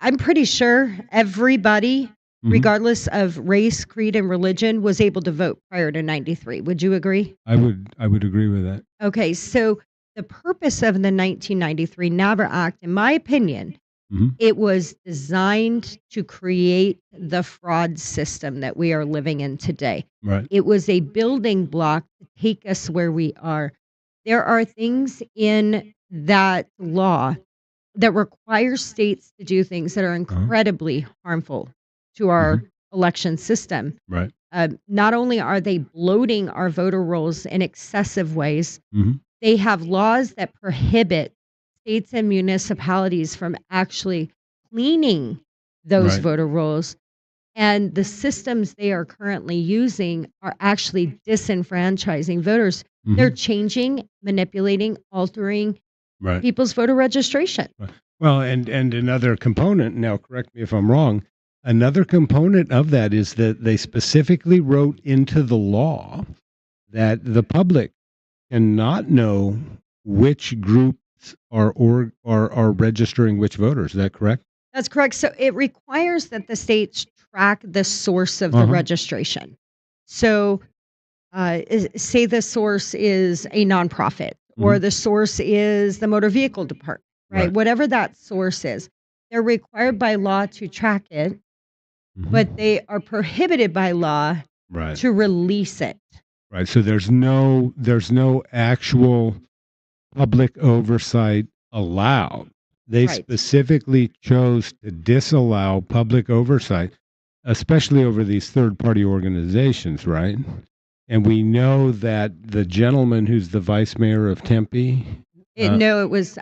I'm pretty sure everybody, regardless of race, creed, and religion, was able to vote prior to 93. Would you agree? I would agree with that. Okay, so the purpose of the 1993 NAVRA Act, in my opinion, it was designed to create the fraud system that we are living in today. Right. It was a building block to take us where we are. There are things in that law that require states to do things that are incredibly harmful to our election system. Right. not only are they bloating our voter rolls in excessive ways, Mhm. they have laws that prohibit states and municipalities from actually cleaning those Right. voter rolls. And the systems they are currently using are actually disenfranchising voters. They're Mhm. changing, manipulating, altering Right. people's voter registration. Right. Well, and another component, now correct me if I'm wrong, another component of that is that they specifically wrote into the law that the public cannot know which groups are registering which voters. Is that correct? That's correct. So it requires that the states track the source of the Uh-huh. registration. So, say the source is a nonprofit or Mhm. the source is the motor vehicle department, right? Right. Whatever that source is, they're required by law to track it, but Mhm. they are prohibited by law Right. to release it. Right. So there's no actual public oversight allowed. They Right. specifically chose to disallow public oversight, especially over these third party organizations, right? And we know that the gentleman who's the vice mayor of Tempe, No, it was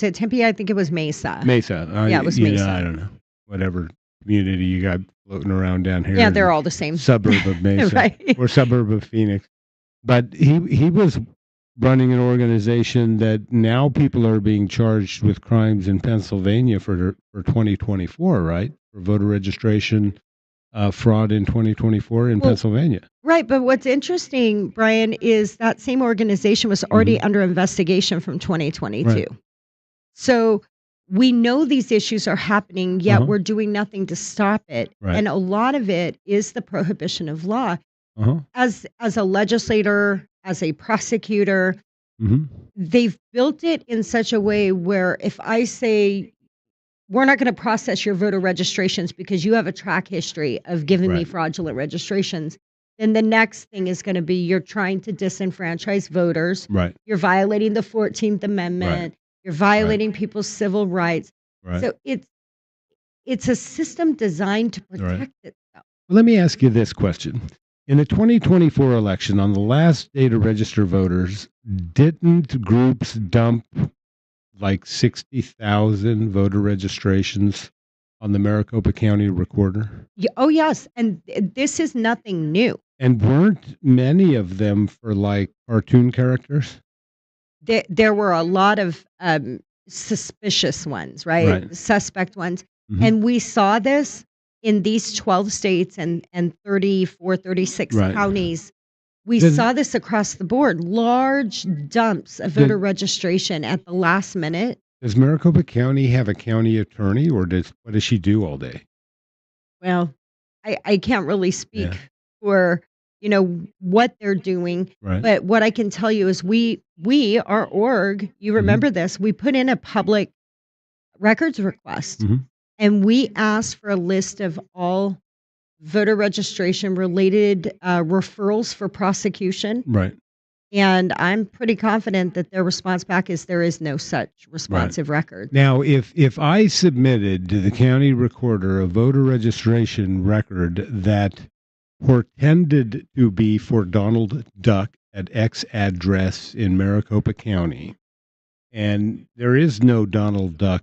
it Tempe? I think it was Mesa. Mesa, Yeah, it was you know, Mesa. I don't know, whatever community you got floating around down here. Yeah, in they're the all the same. suburb of Mesa Right. or suburb of Phoenix. But he was running an organization that now people are being charged with crimes in Pennsylvania for 2024, right? For voter registration fraud in 2024 in Well, Pennsylvania. Right, but what's interesting, Brian, is that same organization was already under investigation from 2022. Right. So we know these issues are happening, yet Uh-huh. we're doing nothing to stop it. Right. And a lot of it is the prohibition of law. Uh-huh. As a legislator, as a prosecutor, Mm-hmm. they've built it in such a way where if I say we're not going to process your voter registrations because you have a track history of giving me Right. fraudulent registrations, then the next thing is going to be you're trying to disenfranchise voters. Right. You're violating the 14th Amendment. You're violating people's civil rights. Right. So it's a system designed to Right. protect itself. Let me ask you this question. In the 2024 election, on the last day to register voters, didn't groups dump like 60,000 voter registrations on the Maricopa County recorder? Oh, yes. And this is nothing new. And weren't many of them for like cartoon characters? There were a lot of suspicious ones, right? Right. Suspect ones. Mhm. And we saw this in these 12 states and 34, 36 Right. counties. We Does- saw this across the board, large dumps of voter registration at the last minute. Does Maricopa County have a county attorney, or what does she do all day? Well, I can't really speak Yeah. for, what they're doing. Right. But what I can tell you is our org, you remember this, we put in a public records request Mhm. and we asked for a list of all voter registration related referrals for prosecution. Right. And I'm pretty confident that their response back is there is no such responsive record. Now, if I submitted to the county recorder a voter registration record that portended to be for Donald Duck at X address in Maricopa County, and there is no Donald Duck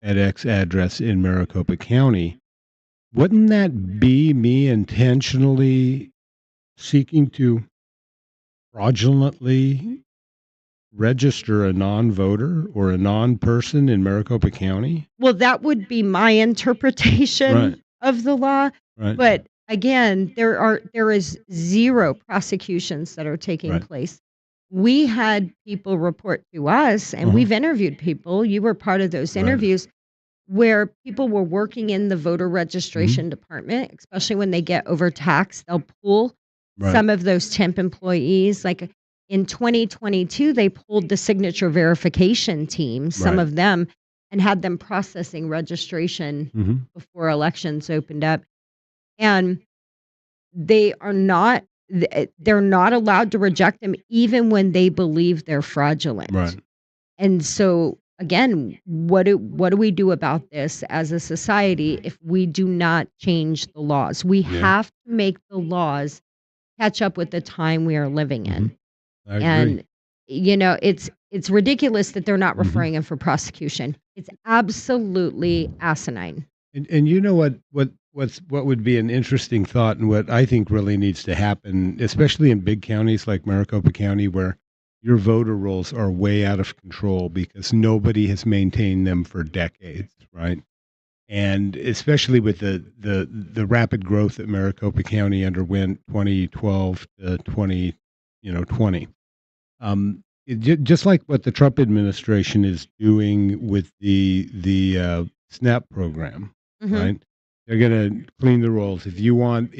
at X address in Maricopa County, wouldn't that be me intentionally seeking to fraudulently register a non-voter or a non-person in Maricopa County? Well, that would be my interpretation Right. of the law. Right. But again, there is zero prosecutions that are taking Right. place. We had people report to us, and Uh-huh. we've interviewed people. You were part of those Right. interviews where people were working in the voter registration department, especially when they get overtaxed. They'll pull Right. some of those temp employees. Like in 2022, they pulled the signature verification team, some Right. of them, and had them processing registration Mhm. before elections opened up. And they're not allowed to reject them even when they believe they're fraudulent. Right. And so again, what do we do about this as a society if we do not change the laws? We Yeah. have to make the laws catch up with the time we are living in. I agree. And it's ridiculous that they're not Mhm. referring him for prosecution. It's absolutely asinine. And you know what would be an interesting thought, and what I think really needs to happen, especially in big counties like Maricopa County, where your voter rolls are way out of control because nobody has maintained them for decades, right? And especially with the rapid growth that Maricopa County underwent 2012 to 2020. Just like what the Trump administration is doing with the SNAP program, Mhm. right? They're going to clean the rolls. If you want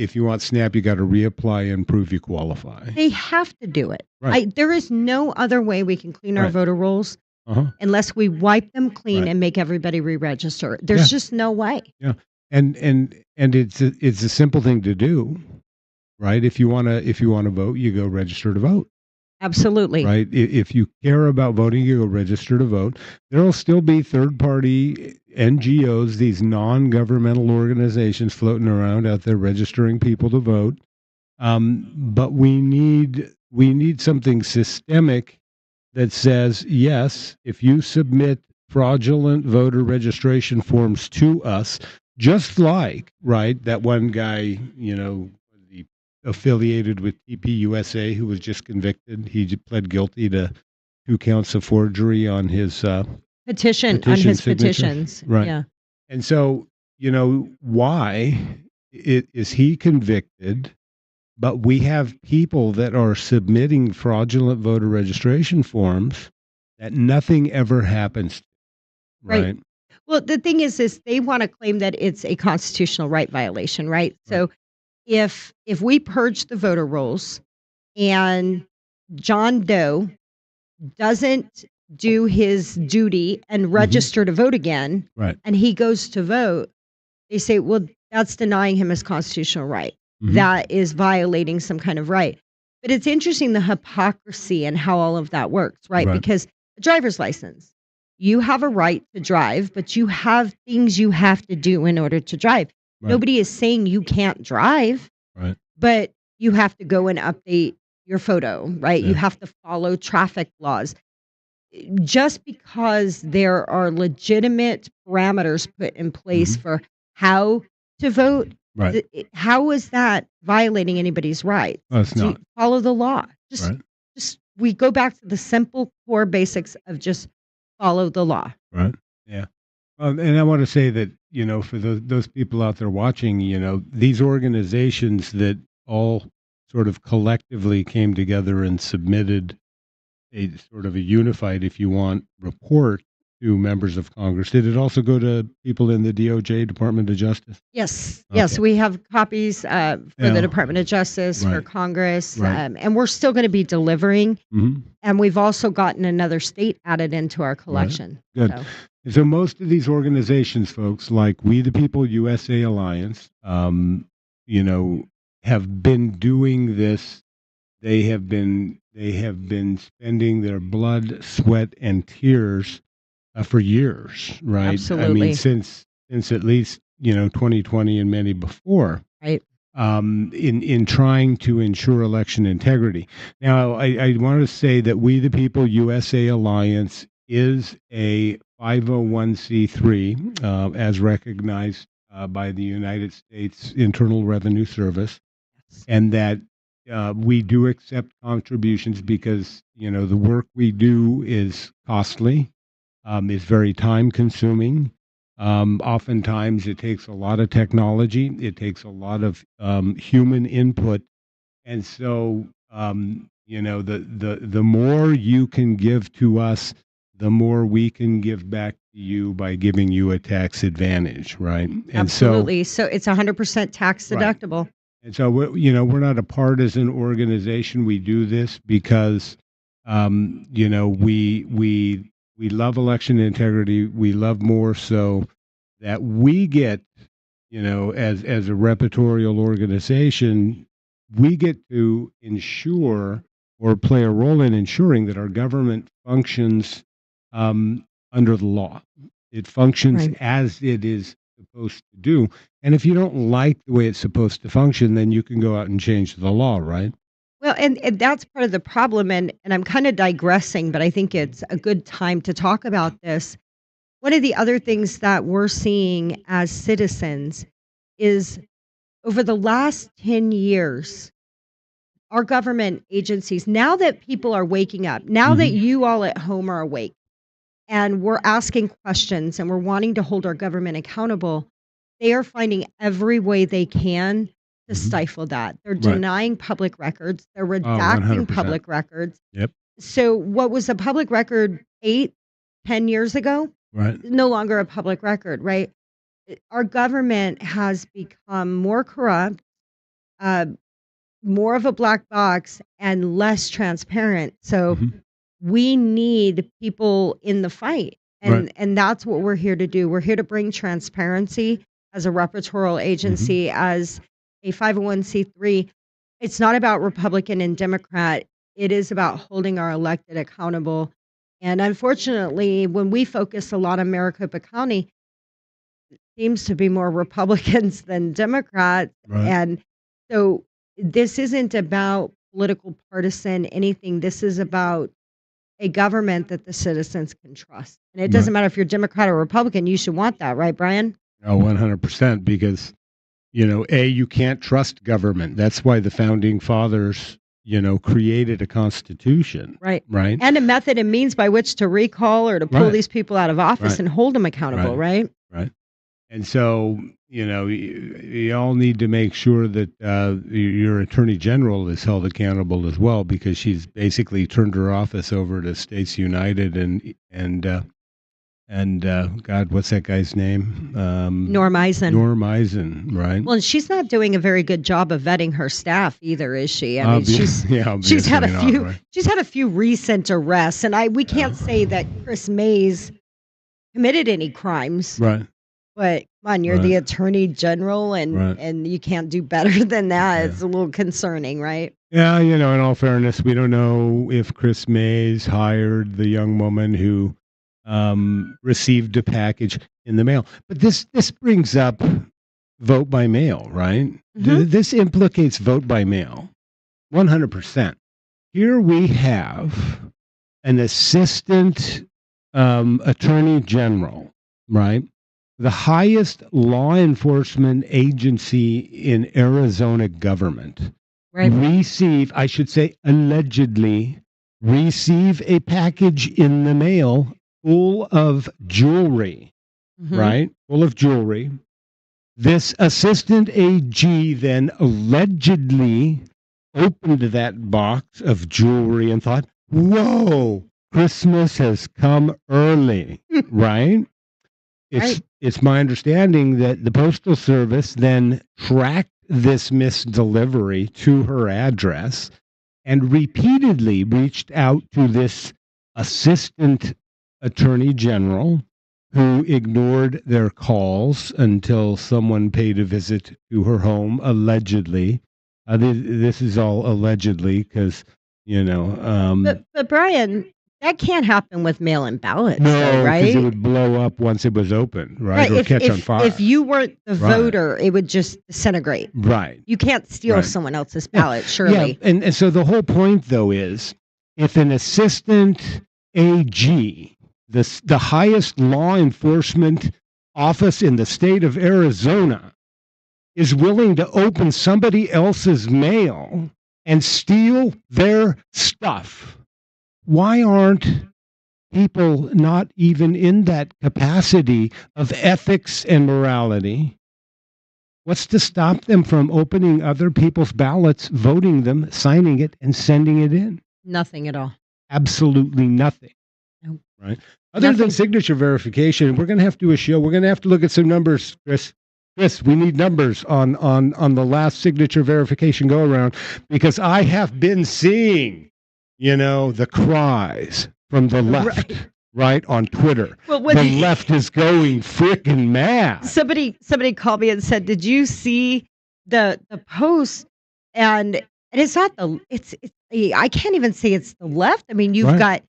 SNAP, you got to reapply and prove you qualify. They have to do it. Right. There is no other way we can clean our Right. voter rolls Uh-huh. unless we wipe them clean Right. and make everybody re-register. There's Yeah. just no way. Yeah. And it's a simple thing to do, right? If you want to vote, you go register to vote. Absolutely. Right. If you care about voting, you go register to vote. There will still be third-party NGOs, these non-governmental organizations floating around out there registering people to vote. But we need something systemic that says, yes, if you submit fraudulent voter registration forms to us, just like, right, that one guy, affiliated with TPUSA who was just convicted. He pled guilty to 2 counts of forgery on his Petition on petition his signature. petitions. Right. Yeah. And so, why is he convicted, but we have people that are submitting fraudulent voter registration forms that nothing ever happens to, Right. right? Well, the thing is they want to claim that it's a constitutional right violation, right? So if we purge the voter rolls and John Doe doesn't do his duty and register to vote again, Right. and he goes to vote, they say, well, that's denying him his constitutional right. Mhm. That is violating some kind of right. But it's interesting the hypocrisy and how all of that works, right? Right. Because a driver's license, you have a right to drive, but you have things you have to do in order to drive. Right. Nobody is saying you can't drive, Right. but you have to go and update your photo, right? Yeah. You have to follow traffic laws. Just because there are legitimate parameters put in place Mhm. for how to vote, Right. how is that violating anybody's rights? No, it's not. Follow the law. Right. Just we go back to the simple core basics of just follow the law. Right. Yeah. And I want to say that, for those people out there watching, these organizations that all sort of collectively came together and submitted a sort of a unified, if you want, report to members of Congress. Did it also go to people in the DOJ, Department of Justice? Yes. Okay. Yes. We have copies for Yeah. the Department of Justice, for Right. Congress, Right. and we're still going to be delivering. Mm-hmm. And we've also gotten another state added into our collection. Good. So, So most of these organizations, folks, like We the People USA Alliance, have been doing this. They have been spending their blood, sweat, and tears for years, right? I Absolutely. mean, since at least 2020 and many before, right. in trying to ensure election integrity. Now, I want to say that We the People USA Alliance is a 501c3 as recognized by the United States Internal Revenue Service, and that we do accept contributions because the work we do is costly, is very time consuming. Oftentimes, it takes a lot of technology. It takes a lot of human input, and so the more you can give to us, the more we can give back to you by giving you a tax advantage, right? And Absolutely. So it's 100% tax Right. deductible. And so we're not a partisan organization. We do this because we love election integrity. We love more so that we get, as a repertorial organization, we get to ensure or play a role in ensuring that our government functions under the law. It functions Right. as it is supposed to do. And if you don't like the way it's supposed to function, then you can go out and change the law, right? Well, and that's part of the problem, and I'm kind of digressing, but I think it's a good time to talk about this. One of the other things that we're seeing as citizens is over the last 10 years, our government agencies, now that people are waking up, now that Mhm. you all at home are awake, and we're asking questions and we're wanting to hold our government accountable, they are finding every way they can to Mhm. stifle that. They're Right. denying public records, they're Oh, redacting 100%. public records. Yep. So, what was a public record 8, 10 years ago? Right. No longer a public record, right? Our government has become more corrupt, uh, more of a black box, and less transparent. So, Mhm. we need people in the fight. Right. And that's what we're here to do. We're here to bring transparency as a repertorial Mhm. agency, as a 501c3. It's not about Republican and Democrat. It is about holding our elected accountable. And unfortunately, when we focus a lot on Maricopa County, seems to be more Republicans than Democrats. Right. And so this isn't about political partisan anything. This is about a government that the citizens can trust. And it doesn't Right. matter if you're Democrat or Republican, you should want that, right, Brian? Oh, 100%. Because, you can't trust government. That's why the founding fathers, created a constitution, Right. right? And a method and means by which to recall or to pull Right. these people out of office Right. and hold them accountable, right? Right. And so, you all need to make sure that your attorney general is held accountable as well, because she's basically turned her office over to States United and God, what's that guy's name? Norm Eisen. Norm Eisen, right? Well, and she's not doing a very good job of vetting her staff either, is she? I mean, she's had a obviously few not, right? she's had a few recent arrests, and we can't say that Chris Mays committed any crimes. Right. But come on, you're Right. the attorney general, and Right. and you can't do better than that. Yeah. It's a little concerning, right? Yeah, in all fairness, we don't know if Chris Mays hired the young woman who received a package in the mail. But this brings up vote by mail, right? Mhm. This implicates vote by mail, 100%. Here we have an assistant attorney general, right? The highest law enforcement agency in Arizona government Right. allegedly receive a package in the mail full of jewelry, Mhm. right? Full of jewelry. This assistant AG then allegedly opened that box of jewelry and thought, whoa, Christmas has come early, right? Right. It's my understanding that the Postal Service then tracked this misdelivery to her address and repeatedly reached out to this assistant attorney general, who ignored their calls until someone paid a visit to her home, allegedly. This is all allegedly because, But Brian, that can't happen with mail-in ballots, no, though, because right? it would blow up once it was open, right? Or catch on fire. If you weren't the Right. voter, it would just disintegrate. Right. You can't steal Right. someone else's ballot, surely. Yeah, and so the whole point, though, is if an assistant AG, the highest law enforcement office in the state of Arizona, is willing to open somebody else's mail and steal their stuff, why aren't people not even in that capacity of ethics and morality? What's to stop them from opening other people's ballots, voting them, signing it, and sending it in? Nothing at all. Absolutely nothing. Nope. Right? Other than Nothing. signature verification, we're going to have to do a show. We're going to have to look at some numbers, Chris. Chris, we need numbers on the last signature verification go around, because I have been seeing, the cries from the left, right, on Twitter. Well, when The left is going freaking mad. somebody called me and said, "Did you see the post?" And it's not the it's I can't even say it's the left. I mean, you've Right. got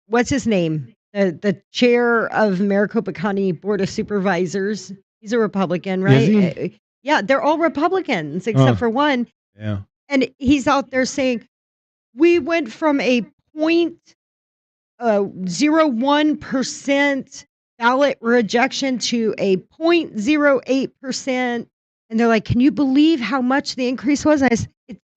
what's his name? The chair of Maricopa County Board of Supervisors. He's a Republican, right? Is he? Yeah, they're all Republicans except for one. Yeah. And he's out there saying, we went from a 0.01% ballot rejection to a 0.08%. And they're like, can you believe how much the increase was? It's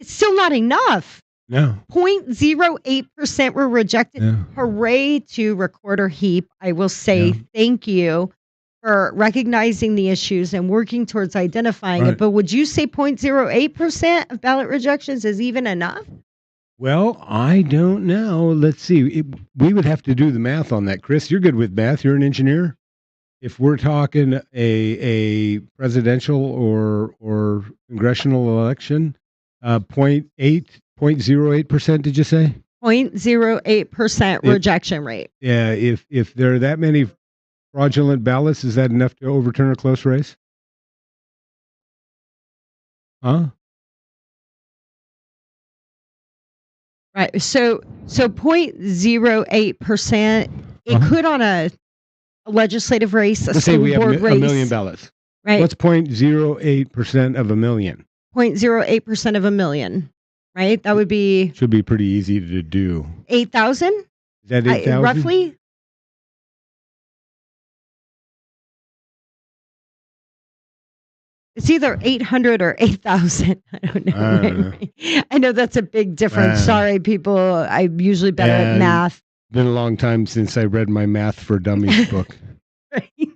still not enough. No. 0.08% were rejected. Yeah. Hooray to Recorder Heap. I will say thank you for recognizing the issues and working towards identifying it. But would you say 0.08% of ballot rejections is even enough? Well, I don't know. Let's see. We would have to do the math on that. Chris, you're good with math. You're an engineer. If we're talking a presidential or congressional election, 0.08%, did you say? 0.08% rejection rate. Yeah, if there are that many fraudulent ballots, is that enough to overturn a close race? Huh? Right. So 0.08%, it could on a legislative race, a Let's say school we have board race. a million ballots. Right. What's 0.08% of a million? 0.08% of a million, right? That would be Should be pretty easy to do. 8,000? Is that 8,000? Roughly? It's either 800 or 8,000. I don't know. I know that's a big difference. Sorry, people. I'm usually better at math. Been a long time since I read my Math for Dummies book.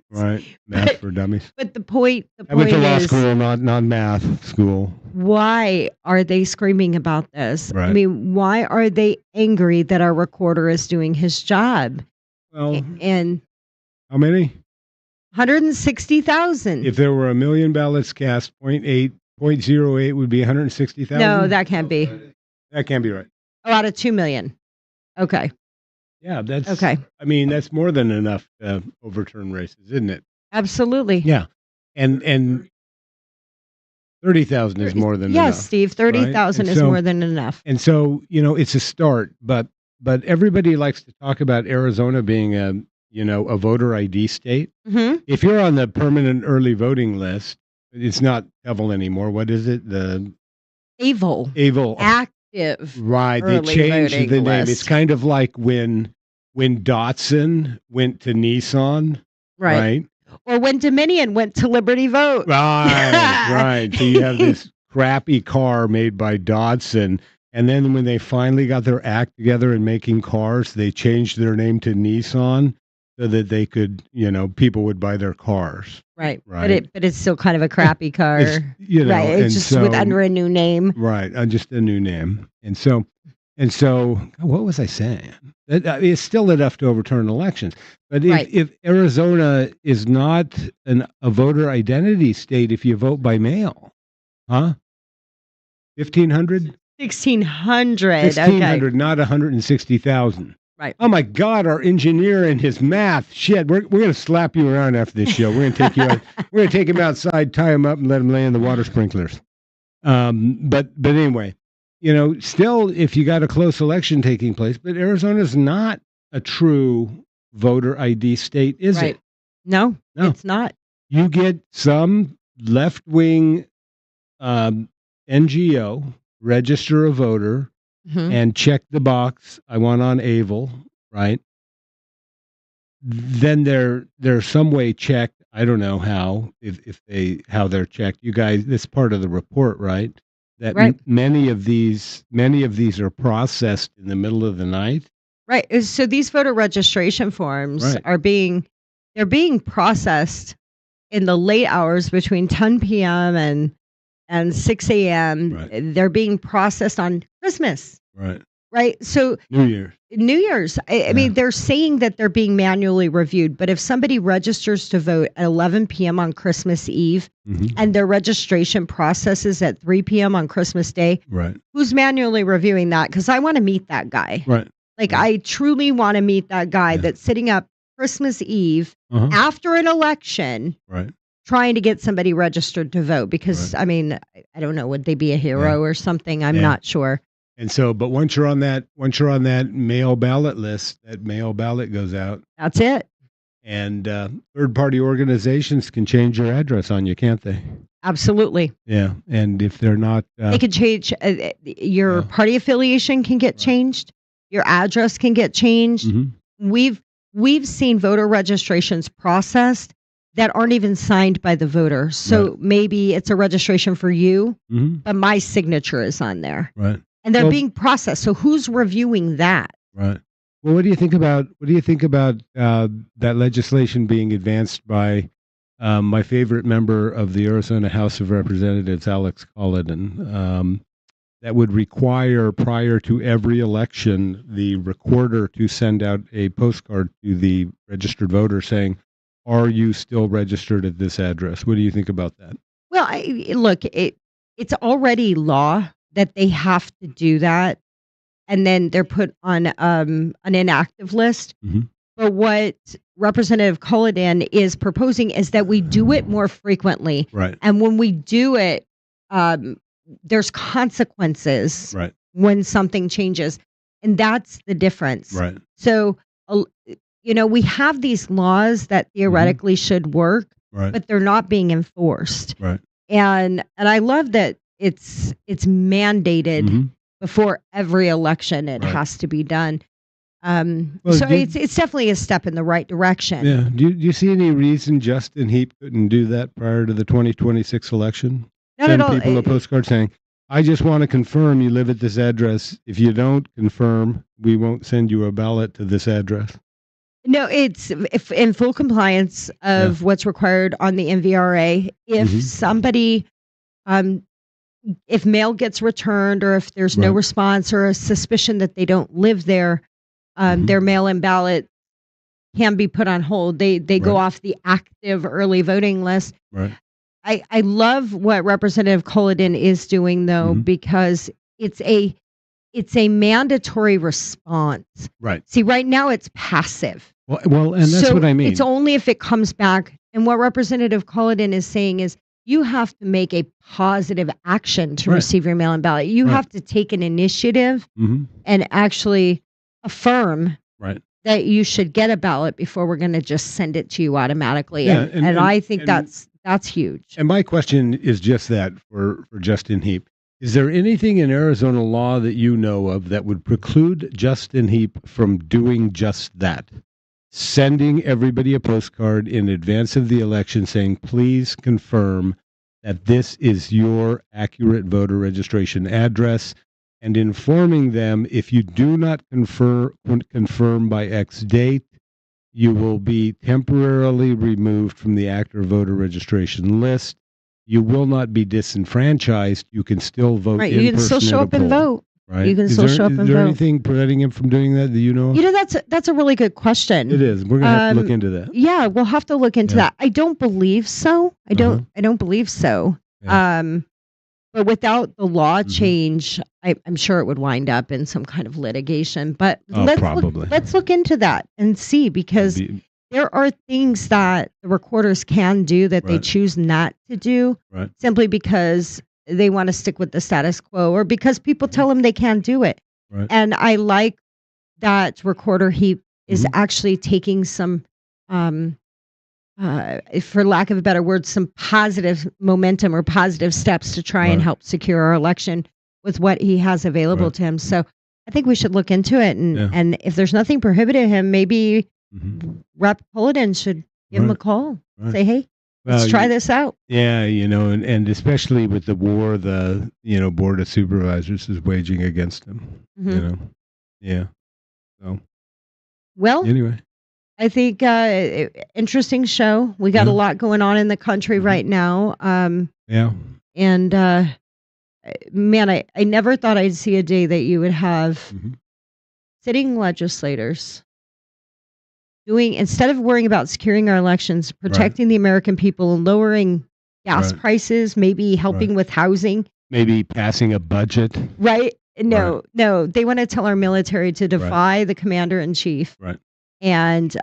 Right. Math for Dummies. But the point I went to law is, school, not math school. why are they screaming about this? Right. I mean, why are they angry that our recorder is doing his job? Well, And how many? 160,000. If there were a million ballots cast, 0.08 would be 160,000? No, that can't be. That can't be right. Out of 2 million. Okay. Yeah, that's Okay. I mean, that's more than enough to overturn races, isn't it? Absolutely. Yeah. And 30,000 is more than enough. Yes, Steve, 30,000 right? is more than enough. And so, it's a start, but everybody likes to talk about Arizona being a voter ID state. Mm-hmm. If you're on the permanent early voting list, it's not Evel anymore. What is it? The AVOL. Active. Right. They early changed voting the name. list. It's kind of like when Datsun went to Nissan. Right. Or when Dominion went to Liberty Vote. Right. So you have this crappy car made by Datsun. And then when they finally got their act together in making cars, they changed their name to Nissan so that they could, people would buy their cars. Right. Right. But it's still kind of a crappy car. Right. It's just with under a new name. Right. Just a new name. And so, what was I saying? It's still enough to overturn elections. But if Arizona is not a voter identity state, if you vote by mail, 1,500? 1,600. 1,600, not 160,000. Right. Oh my God, our engineer and his math. Shit, we're going to slap you around after this show. We're going to take you out. We're going to take him outside, tie him up, and let him lay in the water sprinklers. But anyway, still, if you got a close election taking place, but Arizona's not a true voter ID state, is it? No, it's not. You get some left-wing NGO, register a voter, and check the box, I want on AVOL, right? Then they're some way checked. I don't know how, how they're checked. You guys, this part of the report, right? That many of these are processed in the middle of the night. Right. So these voter registration forms are being processed in the late hours between 10 p.m. and 6 a.m. Right. They're being processed on Christmas. Right. So New Year's. I mean, they're saying that they're being manually reviewed, but if somebody registers to vote at 11 p.m. on Christmas Eve and their registration processes at 3 p.m. on Christmas Day, who's manually reviewing that? Because I want to meet that guy. Right. Like, I truly want to meet that guy that's sitting up Christmas Eve after an election, trying to get somebody registered to vote. Because, I mean, I don't know, would they be a hero or something? I'm not sure. And so, but once you're on that mail ballot list, that mail ballot goes out, That's it. and third-party organizations can change your address on you, can't they? Absolutely. Yeah, and if they're not, They can change your Yeah. party affiliation can get changed. Your address can get changed. Mhm. We've seen voter registrations processed that aren't even signed by the voter. So maybe it's a registration for you, Mhm. but my signature is on there. Right, And they're Well- being processed. So who's reviewing that? right. Well, what do you think about that legislation being advanced by my favorite member of the Arizona House of Representatives, Alex Cullinan, that would require, prior to every election, the recorder to send out a postcard to the registered voter saying, "Are you still registered at this address?" What do you think about that? Well, look, it's already law that they have to do that. And then they're put on an inactive list. Mhm. But what Representative Cullinan is proposing is that we do it more frequently. Right, And when we do it, there's consequences right, when something changes. And that's the difference. right. So, we have these laws that theoretically should work, Right, but they're not being enforced. right. And I love that it's mandated Mhm. before every election. It Right. has to be done. Well, So did- it's definitely a step in the right direction. Yeah. Do you see any reason Justin Heap couldn't do that prior to the 2026 election? Not Send at all. people a postcard saying, "I just want to confirm you live at this address. If you don't confirm, we won't send you a ballot to this address." No, it's in full compliance of what's required on the NVRA. If Mhm. somebody, if mail gets returned or if there's no Right. response or a suspicion that they don't live there, Mhm. their mail-in ballot can be put on hold. They go Right. off the active early voting list. Right. I love what Representative Cullinan is doing though, Mhm. because it's a mandatory response. Right. See, right now it's passive. Well, and that's So what I mean. It's only if it comes back. And what Representative Cullinan is saying is you have to make a positive action to Right. receive your mail-in ballot. You Right. have to take an initiative Mhm. and actually affirm Right. that you should get a ballot before we're going to just send it to you automatically. Yeah, And I think and- that's huge. And my question is just that for Justin Heap. Is there anything in Arizona law that you know of that would preclude Justin Heap from doing just that? Sending everybody a postcard in advance of the election saying, "Please confirm that this is your accurate voter registration address," and informing them, if you do not confirm by X date, you will be temporarily removed from the active voter registration list. You will not be disenfranchised. You can still vote Right. in You can still person show at a up and poll, vote. Right? You can Is still there- show up is and there vote. anything preventing him from doing that you know of? That's a really good question. It is. We're going to have to look into that. Yeah, we'll have to look into Yeah. that. I don't believe so. I don't believe so. Yeah. But without the law Mhm. change, I'm sure it would wind up in some kind of litigation. But Oh, probably. let's look into that and see, because Be- there are things that the recorders can do that they Right. choose not to do Right. simply because they want to stick with the status quo or because people tell them they can't do it. Right. And I like that recorder he is Mhm. actually taking some for lack of a better word, some positive momentum or positive steps to try and Right. help secure our election with what he has available Right. to him. So I think we should look into it. And, Yeah. and if there's nothing prohibiting him, maybe Mhm. Rep. Cullinan should give him a Right. call. Right. Say, hey, let's Well, try you- this out. Yeah, and especially with the war, the Board of Supervisors is waging against him. Mhm. Yeah. So Well, anyway, I think interesting show. We got Yeah. a lot going on in the country Mhm. right now. yeah. And man, I never thought I'd see a day that you would have Mhm. sitting legislators doing, instead of worrying about securing our elections, protecting the American people and lowering gas Right. prices, maybe helping with housing, Maybe passing a budget. right? No, they want to tell our military to defy the commander in chief. Right. And,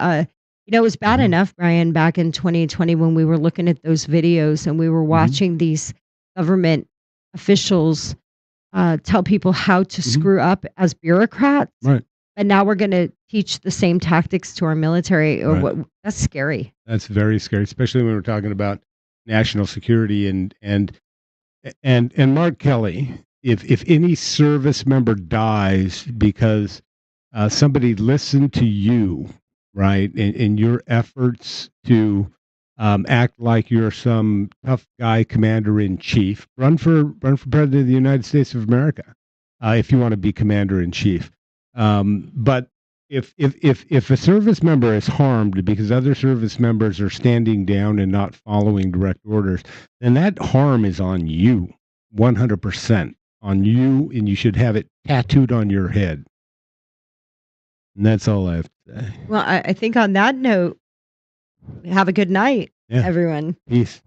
it was bad Mhm. enough, Brian, back in 2020 when we were looking at those videos and we were watching these government officials tell people how to screw up as bureaucrats. Right. And now we're going to teach the same tactics to our military. Or Right. that's scary. That's very scary, especially when we're talking about national security and Mark Kelly. If any service member dies because somebody listened to you, right, in your efforts to act like you're some tough guy, commander in chief, run for president of the United States of America if you want to be commander in chief. But if a service member is harmed because other service members are standing down and not following direct orders, then that harm is on you, 100% on you, and you should have it tattooed on your head. And that's all I have to say. Well, I think on that note, have a good night, Yeah. everyone. Peace.